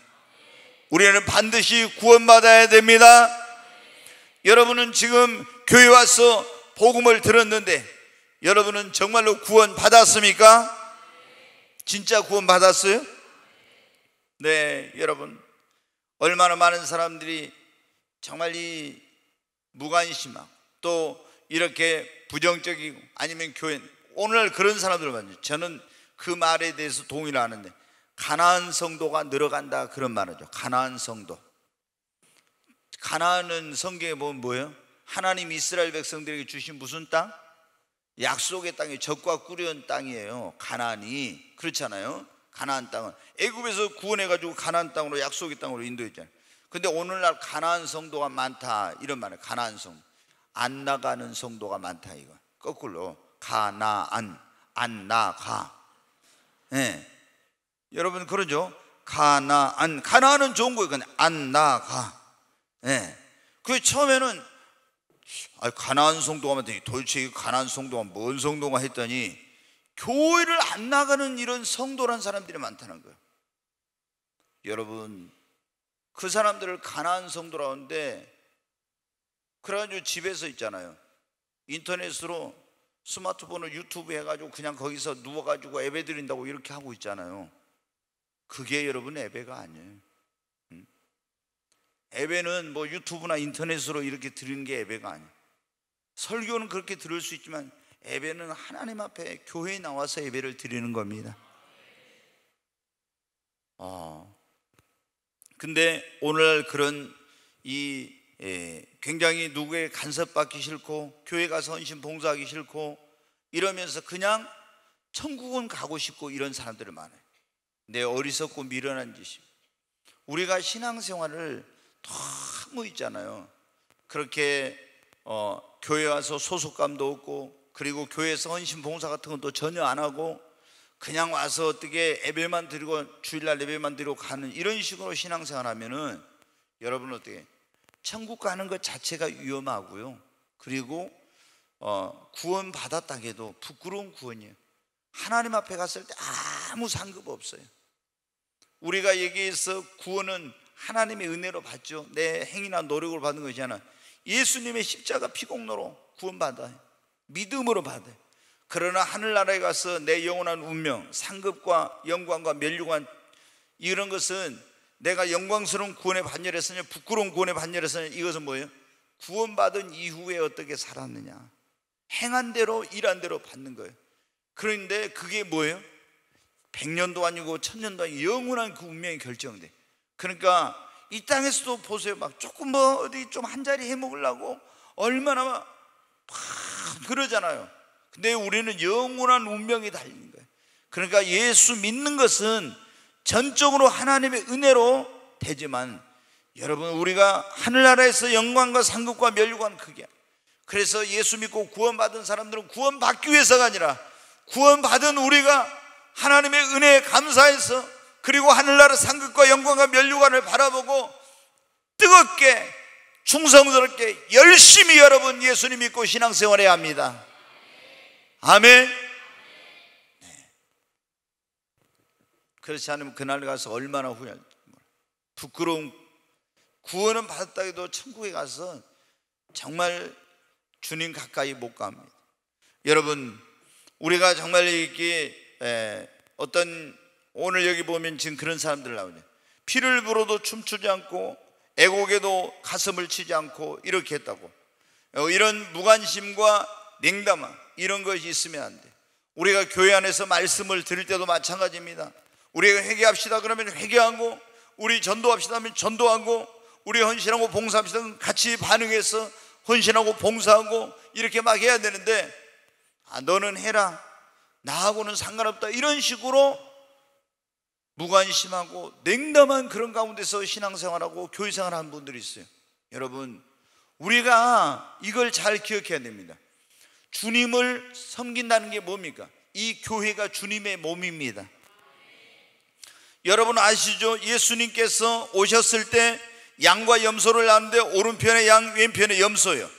우리는 반드시 구원받아야 됩니다. 여러분은 지금 교회 와서 복음을 들었는데 여러분은 정말로 구원받았습니까? 진짜 구원받았어요? 네, 여러분, 얼마나 많은 사람들이 정말 이 무관심하고 또 이렇게 부정적이고, 아니면 교회, 오늘 그런 사람들을 봤죠. 저는 그 말에 대해서 동의를 하는데, 가나안 성도가 늘어간다 그런 말이죠. 가나안 성도. 가나안은 성경에 보면 뭐예요? 하나님 이스라엘 백성들에게 주신 무슨 땅? 약속의 땅이, 젖과 꿀이 흐르는 땅이에요. 가나안이. 그렇잖아요. 가나안 땅은 애굽에서 구원해가지고 가나안 땅으로, 약속의 땅으로 인도했잖아요. 근데 오늘날 가나안 성도가 많다 이런 말이에요. 가나안 성도, 안 나가는 성도가 많다. 이거 거꾸로 가나안, 안 나가. 네. 여러분, 그러죠? 가나안은 좋은 거예요. 그냥 안 나가. 네. 그 처음에는 가나안 성도가 많다, 도대체 가나안 성도가 뭔 성도가 했더니 교회를 안 나가는 이런 성도란 사람들이 많다는 거예요. 여러분, 그 사람들을 가나안 성도라고 하는데, 그래가지고 집에서 있잖아요, 인터넷으로 스마트폰을 유튜브 해가지고 그냥 거기서 누워가지고 예배 드린다고 이렇게 하고 있잖아요. 그게 여러분 예배가 아니에요. 예배는 뭐 유튜브나 인터넷으로 이렇게 드리는 게 예배가 아니에요. 설교는 그렇게 들을 수 있지만 예배는 하나님 앞에 교회에 나와서 예배를 드리는 겁니다. 근데 오늘 그런 굉장히 누구의 간섭받기 싫고 교회 가서 헌신 봉사하기 싫고 이러면서 그냥 천국은 가고 싶고 이런 사람들이 많아요. 내 어리석고 미련한 짓이. 우리가 신앙생활을 너무 있잖아요, 그렇게 교회 와서 소속감도 없고, 그리고 교회에서 헌신 봉사 같은 것도 전혀 안 하고 그냥 와서 어떻게 예배만 드리고 주일날 예배만 드리고 가는 이런 식으로 신앙생활 하면은 여러분 어떻게 천국 가는 것 자체가 위험하고요. 그리고 구원 받았다 해도 부끄러운 구원이에요. 하나님 앞에 갔을 때 아무 상급 없어요. 우리가 얘기해서 구원은 하나님의 은혜로 받죠. 내 행위나 노력으로 받는 것이 아니라 예수님의 십자가 피공로로 구원받아요. 믿음으로 받아요. 그러나 하늘나라에 가서 내 영원한 운명, 상급과 영광과 멸류관, 이런 것은 내가 영광스러운 구원의 반열에서냐 부끄러운 구원의 반열에서냐, 이것은 뭐예요? 구원받은 이후에 어떻게 살았느냐, 행한 대로 일한 대로 받는 거예요. 그런데 그게 뭐예요? 100년도 아니고 1000년도 아니고 영원한 그 운명이 결정돼. 그러니까 이 땅에서도 보세요. 막 조금 뭐 어디 좀 한 자리 해 먹으려고 얼마나 막 그러잖아요. 근데 우리는 영원한 운명이 달린 거예요. 그러니까 예수 믿는 것은 전적으로 하나님의 은혜로 되지만, 여러분 우리가 하늘나라에서 영광과 상급과 멸류관 크게, 그래서 예수 믿고 구원받은 사람들은 구원받기 위해서가 아니라 구원받은 우리가 하나님의 은혜에 감사해서, 그리고 하늘나라 상급과 영광과 멸류관을 바라보고 뜨겁게 충성스럽게 열심히 여러분 예수님 믿고 신앙생활해야 합니다. 아멘. 네. 그렇지 않으면 그날 가서 얼마나 후회할지 몰라요. 부끄러운, 구원은 받았다 해도 천국에 가서 정말 주님 가까이 못 갑니다. 여러분 우리가 정말 이렇게 어떤, 오늘 여기 보면 지금 그런 사람들 나오죠. 피를 불어도 춤추지 않고 애곡에도 가슴을 치지 않고 이렇게 했다고. 이런 무관심과 냉담함, 이런 것이 있으면 안 돼. 우리가 교회 안에서 말씀을 들을 때도 마찬가지입니다. 우리가 회개합시다 그러면 회개하고, 우리 전도합시다 하면 전도하고, 우리 헌신하고 봉사합시다 같이 반응해서 헌신하고 봉사하고 이렇게 막 해야 되는데, 너는 해라, 나하고는 상관없다, 이런 식으로 무관심하고 냉담한 그런 가운데서 신앙생활하고 교회생활하는 분들이 있어요. 여러분 우리가 이걸 잘 기억해야 됩니다. 주님을 섬긴다는 게 뭡니까? 이 교회가 주님의 몸입니다. 여러분 아시죠? 예수님께서 오셨을 때 양과 염소를 낳는데 오른편에 양 왼편에 염소예요.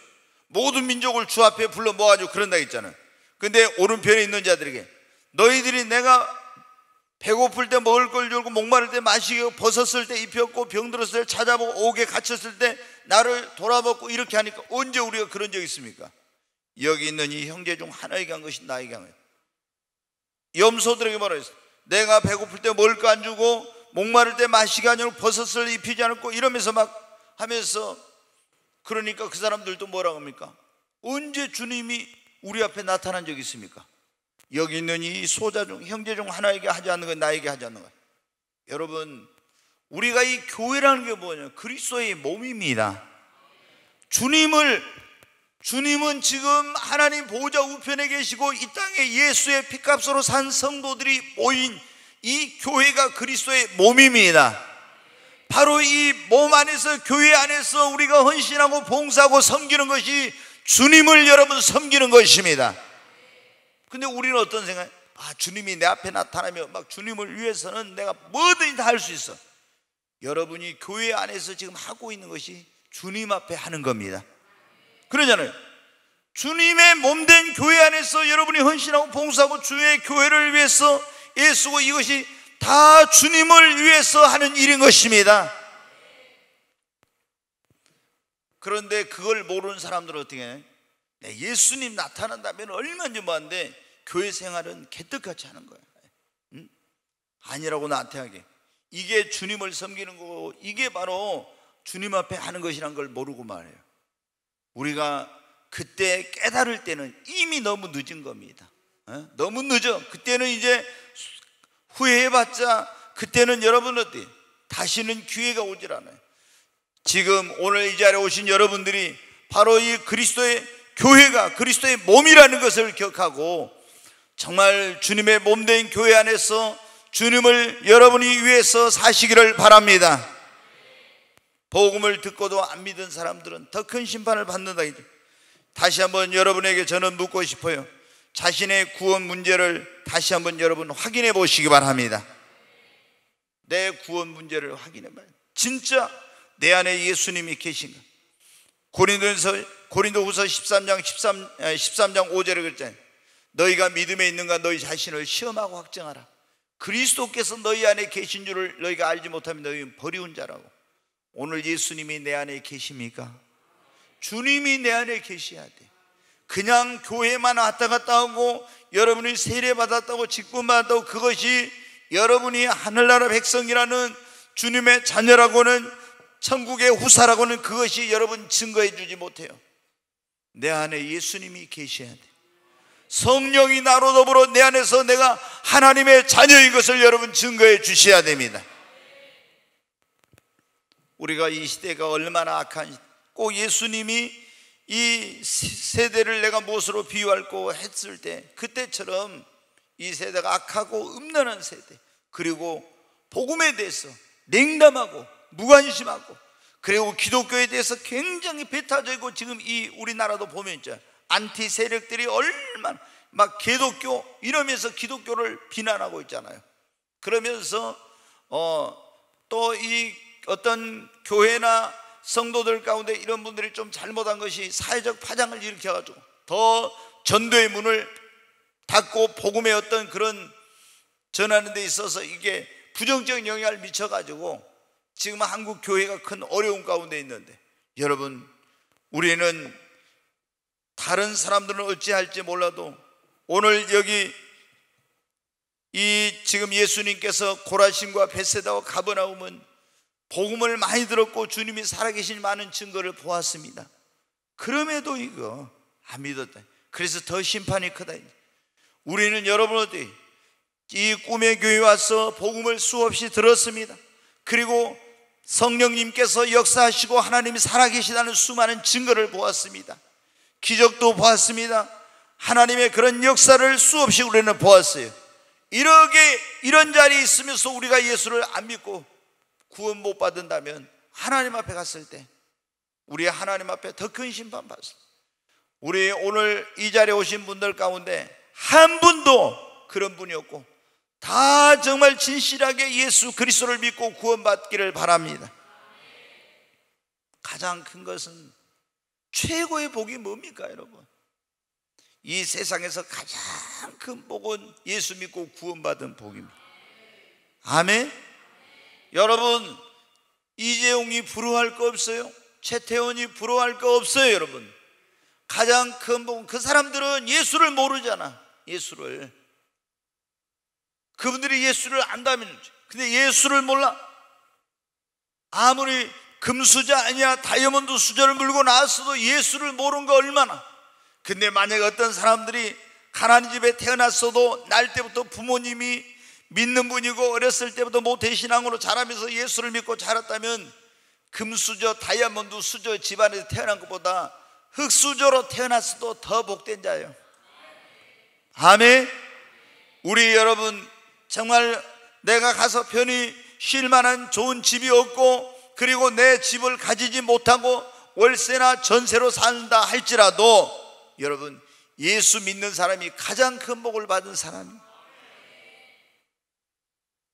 모든 민족을 주 앞에 불러 모아가지고 그런다 했잖아요. 근데 오른편에 있는 자들에게, 너희들이 내가 배고플 때 먹을 걸 주고, 목마를 때 마시고, 벗었을 때 입혔고, 병들었을 때 찾아보고, 옥에 갇혔을 때 나를 돌아보고, 이렇게 하니까 언제 우리가 그런 적 있습니까? 여기 있는 이 형제 중 하나에게 한 것이 나에게 한 거예요. 염소들에게 뭐라 했어요? 내가 배고플 때 먹을 거 안 주고, 목마를 때 마시게 하냐고, 벗었을 때 입히지 않고, 이러면서 막 하면서, 그러니까 그 사람들도 뭐라고 합니까? 언제 주님이 우리 앞에 나타난 적이 있습니까? 여기 있는 이 소자 중, 형제 중 하나에게 하지 않는 건 나에게 하지 않는 거예요. 여러분 우리가 이 교회라는 게 뭐냐? 그리스도의 몸입니다. 주님은 지금 하나님 보좌 우편에 계시고, 이 땅에 예수의 피값으로 산 성도들이 모인 이 교회가 그리스도의 몸입니다. 바로 이 몸 안에서, 교회 안에서 우리가 헌신하고 봉사하고 섬기는 것이 주님을 여러분 섬기는 것입니다. 근데 우리는 어떤 생각이에요? 주님이 내 앞에 나타나면 막 주님을 위해서는 내가 뭐든지 다 할 수 있어. 여러분이 교회 안에서 지금 하고 있는 것이 주님 앞에 하는 겁니다. 그러잖아요. 주님의 몸된 교회 안에서 여러분이 헌신하고 봉사하고 주의 교회를 위해서 애쓰고, 이것이 다 주님을 위해서 하는 일인 것입니다. 그런데 그걸 모르는 사람들은 어떻게 해요? 예수님 나타난다면 얼마나 뭐한데 교회 생활은 개떡같이 하는 거야. 응? 아니라고 나태하게. 이게 주님을 섬기는 거고, 이게 바로 주님 앞에 하는 것이란 걸 모르고 말해요. 우리가 그때 깨달을 때는 이미 너무 늦은 겁니다. 너무 늦어. 그때는 이제 후회해봤자, 그때는 여러분 어때? 다시는 기회가 오질 않아요. 지금 오늘 이 자리에 오신 여러분들이 바로 이 그리스도의 교회가 그리스도의 몸이라는 것을 기억하고, 정말 주님의 몸된 교회 안에서 주님을 여러분이 위해서 사시기를 바랍니다. 복음을 듣고도 안 믿은 사람들은 더 큰 심판을 받는다. 다시 한번 여러분에게 저는 묻고 싶어요. 자신의 구원 문제를 다시 한번 여러분 확인해 보시기 바랍니다. 내 구원 문제를 확인해 봐요. 진짜 내 안에 예수님이 계신가? 고린도후서 13장 5절에 그랬잖아요. 너희가 믿음에 있는가 너희 자신을 시험하고 확정하라. 그리스도께서 너희 안에 계신 줄을 너희가 알지 못하면 너희는 버리운 자라고. 오늘 예수님이 내 안에 계십니까? 주님이 내 안에 계셔야 돼. 그냥 교회만 왔다 갔다 하고 여러분이 세례받았다고 직분받았다고 그것이 여러분이 하늘나라 백성이라는 주님의 자녀라고는 천국의 후사라고는 그것이 여러분 증거해 주지 못해요. 내 안에 예수님이 계셔야 돼. 성령이 나로 더불어 내 안에서 내가 하나님의 자녀인 것을 여러분 증거해 주셔야 됩니다. 우리가 이 시대가 얼마나 악한, 꼭 예수님이 이 세대를 내가 무엇으로 비유할까 했을 때 그때처럼 이 세대가 악하고 음란한 세대, 그리고 복음에 대해서 냉담하고 무관심하고, 그리고 기독교에 대해서 굉장히 배타져 있고, 지금 이 우리나라도 보면 있죠, 안티 세력들이 얼마나 막 개독교 이러면서 기독교를 비난하고 있잖아요. 그러면서 또 이 어떤 교회나 성도들 가운데 이런 분들이 좀 잘못한 것이 사회적 파장을 일으켜가지고 더 전도의 문을 닫고 복음의 어떤 그런 전하는 데 있어서 이게 부정적인 영향을 미쳐가지고 지금 한국 교회가 큰 어려움 가운데 있는데, 여러분 우리는 다른 사람들은 어찌할지 몰라도 오늘 여기 이 지금 예수님께서 고라신과 벳세다와 가버나움은 복음을 많이 들었고 주님이 살아계신 많은 증거를 보았습니다. 그럼에도 이거 안 믿었다. 그래서 더 심판이 크다. 우리는 여러분 어디 이 꿈의 교회에 와서 복음을 수없이 들었습니다. 그리고 성령님께서 역사하시고 하나님이 살아계시다는 수많은 증거를 보았습니다. 기적도 보았습니다. 하나님의 그런 역사를 수없이 우리는 보았어요. 이런 자리에 있으면서 우리가 예수를 안 믿고 구원 못 받는다면 하나님 앞에 갔을 때 우리 하나님 앞에 더 큰 심판 받습니다. 우리 오늘 이 자리에 오신 분들 가운데 한 분도 그런 분이 없고 다 정말 진실하게 예수 그리스도를 믿고 구원받기를 바랍니다. 가장 큰 것은, 최고의 복이 뭡니까 여러분? 이 세상에서 가장 큰 복은 예수 믿고 구원받은 복입니다. 아멘. 여러분 이재용이 부러워할 거 없어요? 최태원이 부러워할 거 없어요. 여러분 가장 큰 복은, 그 사람들은 예수를 모르잖아. 예수를, 그분들이 예수를 안다면, 근데 예수를 몰라. 아무리 금수저 아니야 다이아몬드 수저를 물고 나왔어도 예수를 모르는 거 얼마나. 근데 만약에 어떤 사람들이 가난한 집에 태어났어도 날 때부터 부모님이 믿는 분이고 어렸을 때부터 모태신앙으로 자라면서 예수를 믿고 자랐다면 금수저 다이아몬드 수저 집안에서 태어난 것보다 흙수저로 태어났어도 더 복된 자예요. 아멘. 우리 여러분 정말 내가 가서 편히 쉴 만한 좋은 집이 없고, 그리고 내 집을 가지지 못하고 월세나 전세로 산다 할지라도 여러분 예수 믿는 사람이 가장 큰 복을 받은 사람이에요.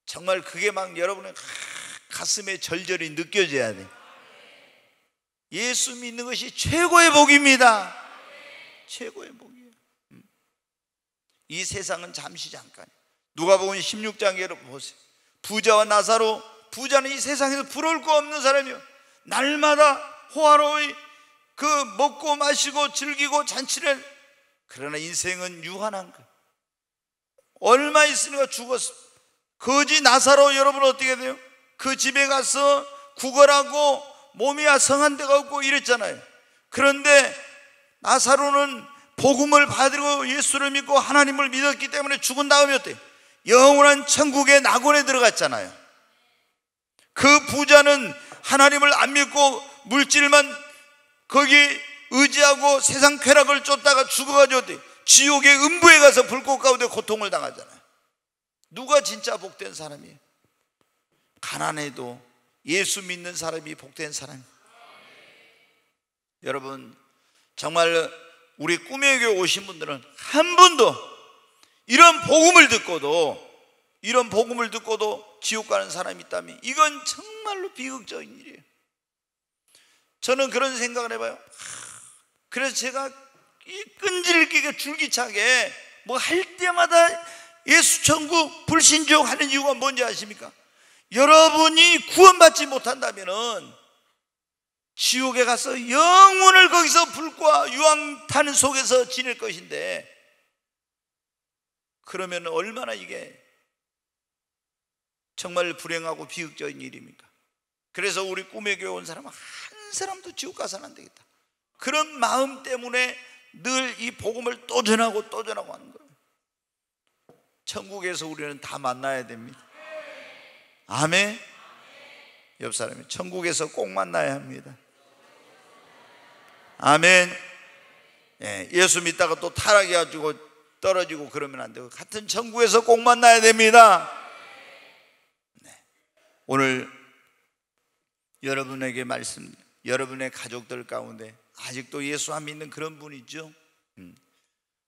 정말 그게 막 여러분의 가슴에 절절히 느껴져야 돼. 예수 믿는 것이 최고의 복입니다. 최고의 복이에요. 이 세상은 잠시 잠깐. 누가복음 16장에 여러분 보세요. 부자와 나사로, 부자는 이 세상에서 부러울 거 없는 사람이요, 날마다 호화로이 그 먹고 마시고 즐기고 잔치를. 그러나 인생은 유한한 거. 얼마 있으니까 죽었어. 거지 나사로 여러분 어떻게 돼요? 그 집에 가서 구걸하고 몸이야 성한 데가 없고 이랬잖아요. 그런데 나사로는 복음을 받고 예수를 믿고 하나님을 믿었기 때문에 죽은 다음에 어때요? 영원한 천국의 낙원에 들어갔잖아요. 그 부자는 하나님을 안 믿고 물질만 거기 의지하고 세상 쾌락을 쫓다가 죽어가지고 어때요? 지옥의 음부에 가서 불꽃 가운데 고통을 당하잖아요. 누가 진짜 복된 사람이에요? 가난해도 예수 믿는 사람이 복된 사람이에요. 여러분 정말 우리 꿈의 교회 오신 분들은 한 분도 이런 복음을 듣고도 지옥 가는 사람이 있다면 이건 정말로 비극적인 일이에요. 저는 그런 생각을 해봐요. 그래서 제가 이 끈질기게 줄기차게 뭐 할 때마다 예수 천국 불신종 하는 이유가 뭔지 아십니까? 여러분이 구원받지 못한다면은 지옥에 가서 영원을 거기서 불과 유황탄 속에서 지낼 것인데, 그러면 얼마나 이게 정말 불행하고 비극적인 일입니까? 그래서 우리 꿈의 교회 온 사람은 한 사람도 지옥 가서는 안 되겠다, 그런 마음 때문에 늘 이 복음을 또 전하고 하는 거예요. 천국에서 우리는 다 만나야 됩니다. 아멘. 옆 사람이 천국에서 꼭 만나야 합니다. 아멘. 예수 믿다가 또 타락해가지고 떨어지고 그러면 안 되고, 같은 천국에서 꼭 만나야 됩니다. 오늘 여러분에게 말씀, 여러분의 가족들 가운데 아직도 예수 안 믿는 그런 분 있죠?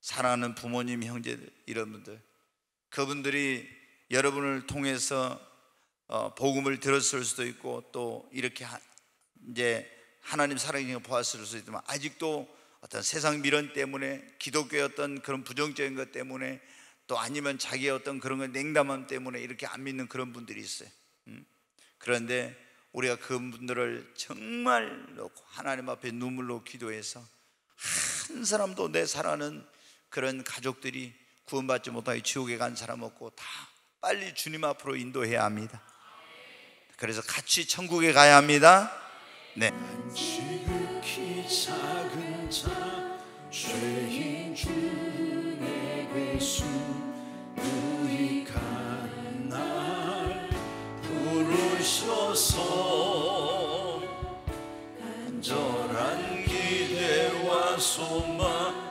사랑하는 부모님, 형제들, 이런 분들, 그분들이 여러분을 통해서 복음을 들었을 수도 있고 또 이렇게 이제 하나님 사랑을 보았을 수도 있지만, 아직도 어떤 세상 미련 때문에, 기독교의 어떤 그런 부정적인 것 때문에, 또 아니면 자기의 어떤 그런 것 냉담함 때문에 이렇게 안 믿는 그런 분들이 있어요. 그런데 우리가 그분들을 정말로 하나님 앞에 눈물로 기도해서 한 사람도, 내 사랑하는 그런 가족들이 구원받지 못하게 지옥에 간 사람 없고 다 빨리 주님 앞으로 인도해야 합니다. 그래서 같이 천국에 가야 합니다. 네.
지극히 작은 자 죄인 중에 수 유익한 날 부르셔서 간절한 기대와 소망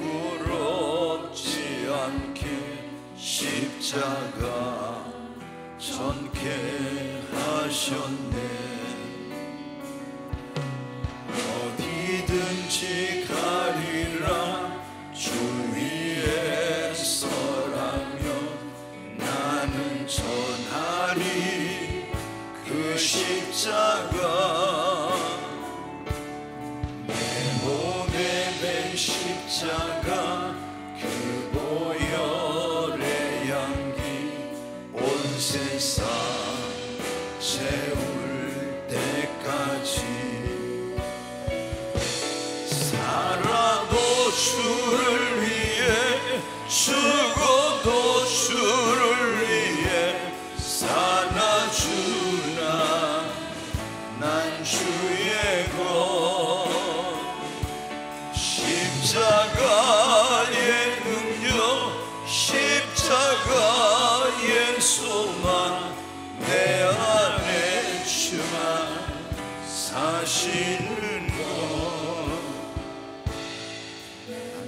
부끄럽지 않게 십자가 전케 하셨네. 어디든지 가리라 주 위에 서라면 나는 전하리 그 십자가. 내 몸에 맨 십자가 그 보혈의 향기 온 세상 채울 때까지 살아도 주를 위해 죽어도 주를 위해 살아주나 난 주의 것. 십자가의 능력 십자가의 소망 내 안에 주만 사시는 것.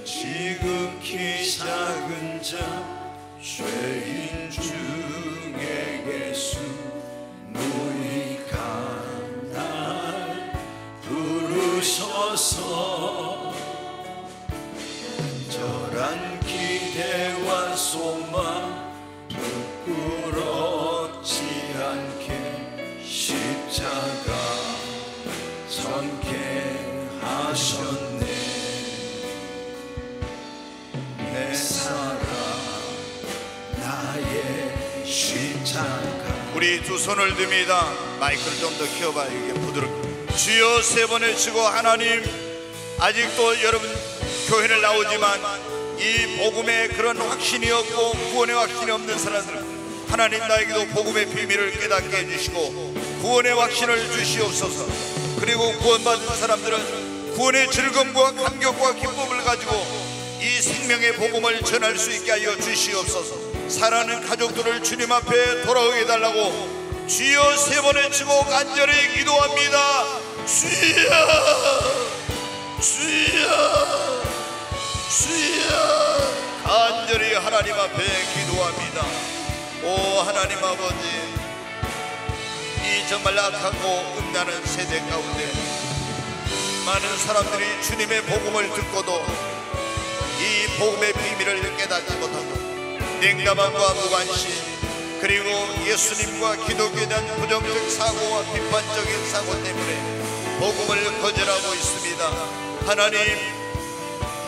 지극히 작은 자 죄인 중에 계수 무익한 날 부르셔서 간절한 기대와 소망 부끄럽지 않게 십자가 전케 하셨네. 내 사랑 나의 십자가.
우리 두 손을 듭니다. 마이크를 좀 더 키워봐요. 이게 부드럽게. 주여 세 번을 치고, 하나님, 아직도 여러분 교회를 나오지만 이 복음의 그런 확신이 없고 구원의 확신이 없는 사람들은 하나님 나에게도 복음의 비밀을 깨닫게 해주시고 구원의 확신을 주시옵소서. 그리고 구원받은 사람들은 구원의 즐거움과 감격과 기쁨을 가지고 이 생명의 복음을 전할 수 있게 하여 주시옵소서. 사랑하는 가족들을 주님 앞에 돌아오게 해달라고 주여 세 번을 치고 간절히 기도합니다. 주여 주여 주여. 간절히 하나님 앞에 기도합니다. 오 하나님 아버지, 이 정말 악하고 음란한 세대 가운데 많은 사람들이 주님의 복음을 듣고도 이 복음의 비밀을 깨닫지 못하고 냉담함과 무관심, 그리고 예수님과 기독교에 대한 부정적 사고와 비판적인 사고 때문에 복음을 거절하고 있습니다. 하나님,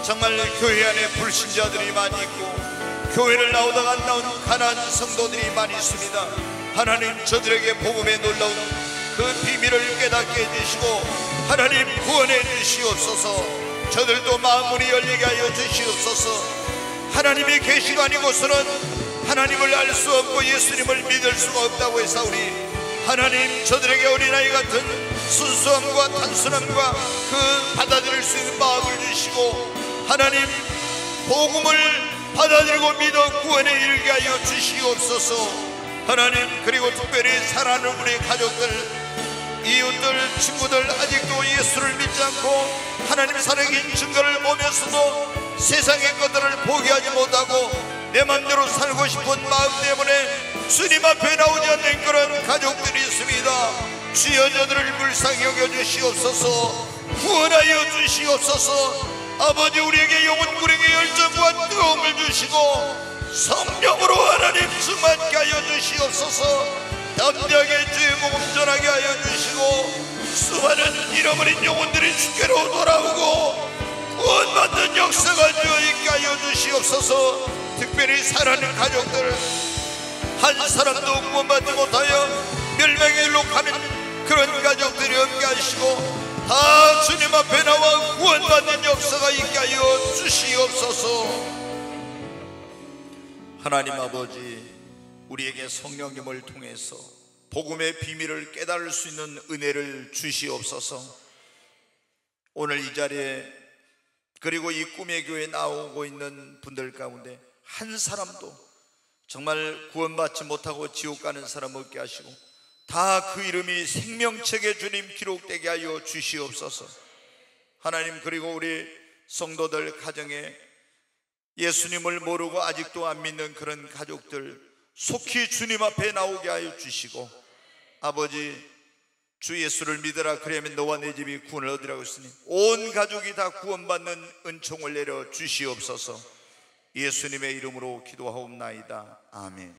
정말 교회 안에 불신자들이 많이 있고 교회를 나오다가 안 나온 가난한 성도들이 많이 있습니다. 하나님, 저들에게 복음의 놀라운 그 비밀을 깨닫게 해주시고 하나님 구원해 주시옵소서. 저들도 마음문이 열리게 하여 주시옵소서. 하나님의 계시가 아니고서는 하나님을 알 수 없고 예수님을 믿을 수가 없다고 했사오니 하나님, 저들에게 어린아이 같은 순수함과 단순함과 그 받아들일 수 있는 마음을 주시고 하나님, 복음을 받아들이고 믿어 구원에 이르게 하여 주시옵소서. 하나님, 그리고 특별히 사랑하는 우리 가족들, 이웃들, 친구들, 아직도 예수를 믿지 않고 하나님 살아계신 증거를 보면서도 세상의 것들을 포기하지 못하고 내 맘대로 살고 싶은 마음 때문에 주님 앞에 나오지 않는 그런 가족들이 있습니다. 주여, 저들을 불쌍히 여겨주시옵소서. 구원하여 주시옵소서. 아버지, 우리에게 영혼구령의 열정과 뜨거움을 주시고 성령으로 하나님 충만케 하여 주시옵소서. 담대하게 주의 복음 전하게 하여 주시고 수많은 잃어버린 영혼들이 주께로 돌아오고 구원받는 역사가 되어있게 하여 주시옵소서. 특별히 사랑하는 가족들, 한 사람도 구원받지 못하여 멸망의 일로 가는 그런 가족들이 없게 하시고 다 주님 앞에 나와 구원받는 역사가 있게 하여 주시옵소서. 하나님 아버지, 우리에게 성령님을 통해서 복음의 비밀을 깨달을 수 있는 은혜를 주시옵소서. 오늘 이 자리에 그리고 이 꿈의 교회에 나오고 있는 분들 가운데 한 사람도 정말 구원받지 못하고 지옥 가는 사람 없게 하시고 다 그 이름이 생명책에 주님 기록되게 하여 주시옵소서. 하나님, 그리고 우리 성도들 가정에 예수님을 모르고 아직도 안 믿는 그런 가족들 속히 주님 앞에 나오게 하여 주시고 아버지, 주 예수를 믿으라 그러면 너와 내 집이 구원을 얻으라고 했으니 온 가족이 다 구원받는 은총을 내려 주시옵소서. 예수님의 이름으로 기도하옵나이다. 아멘.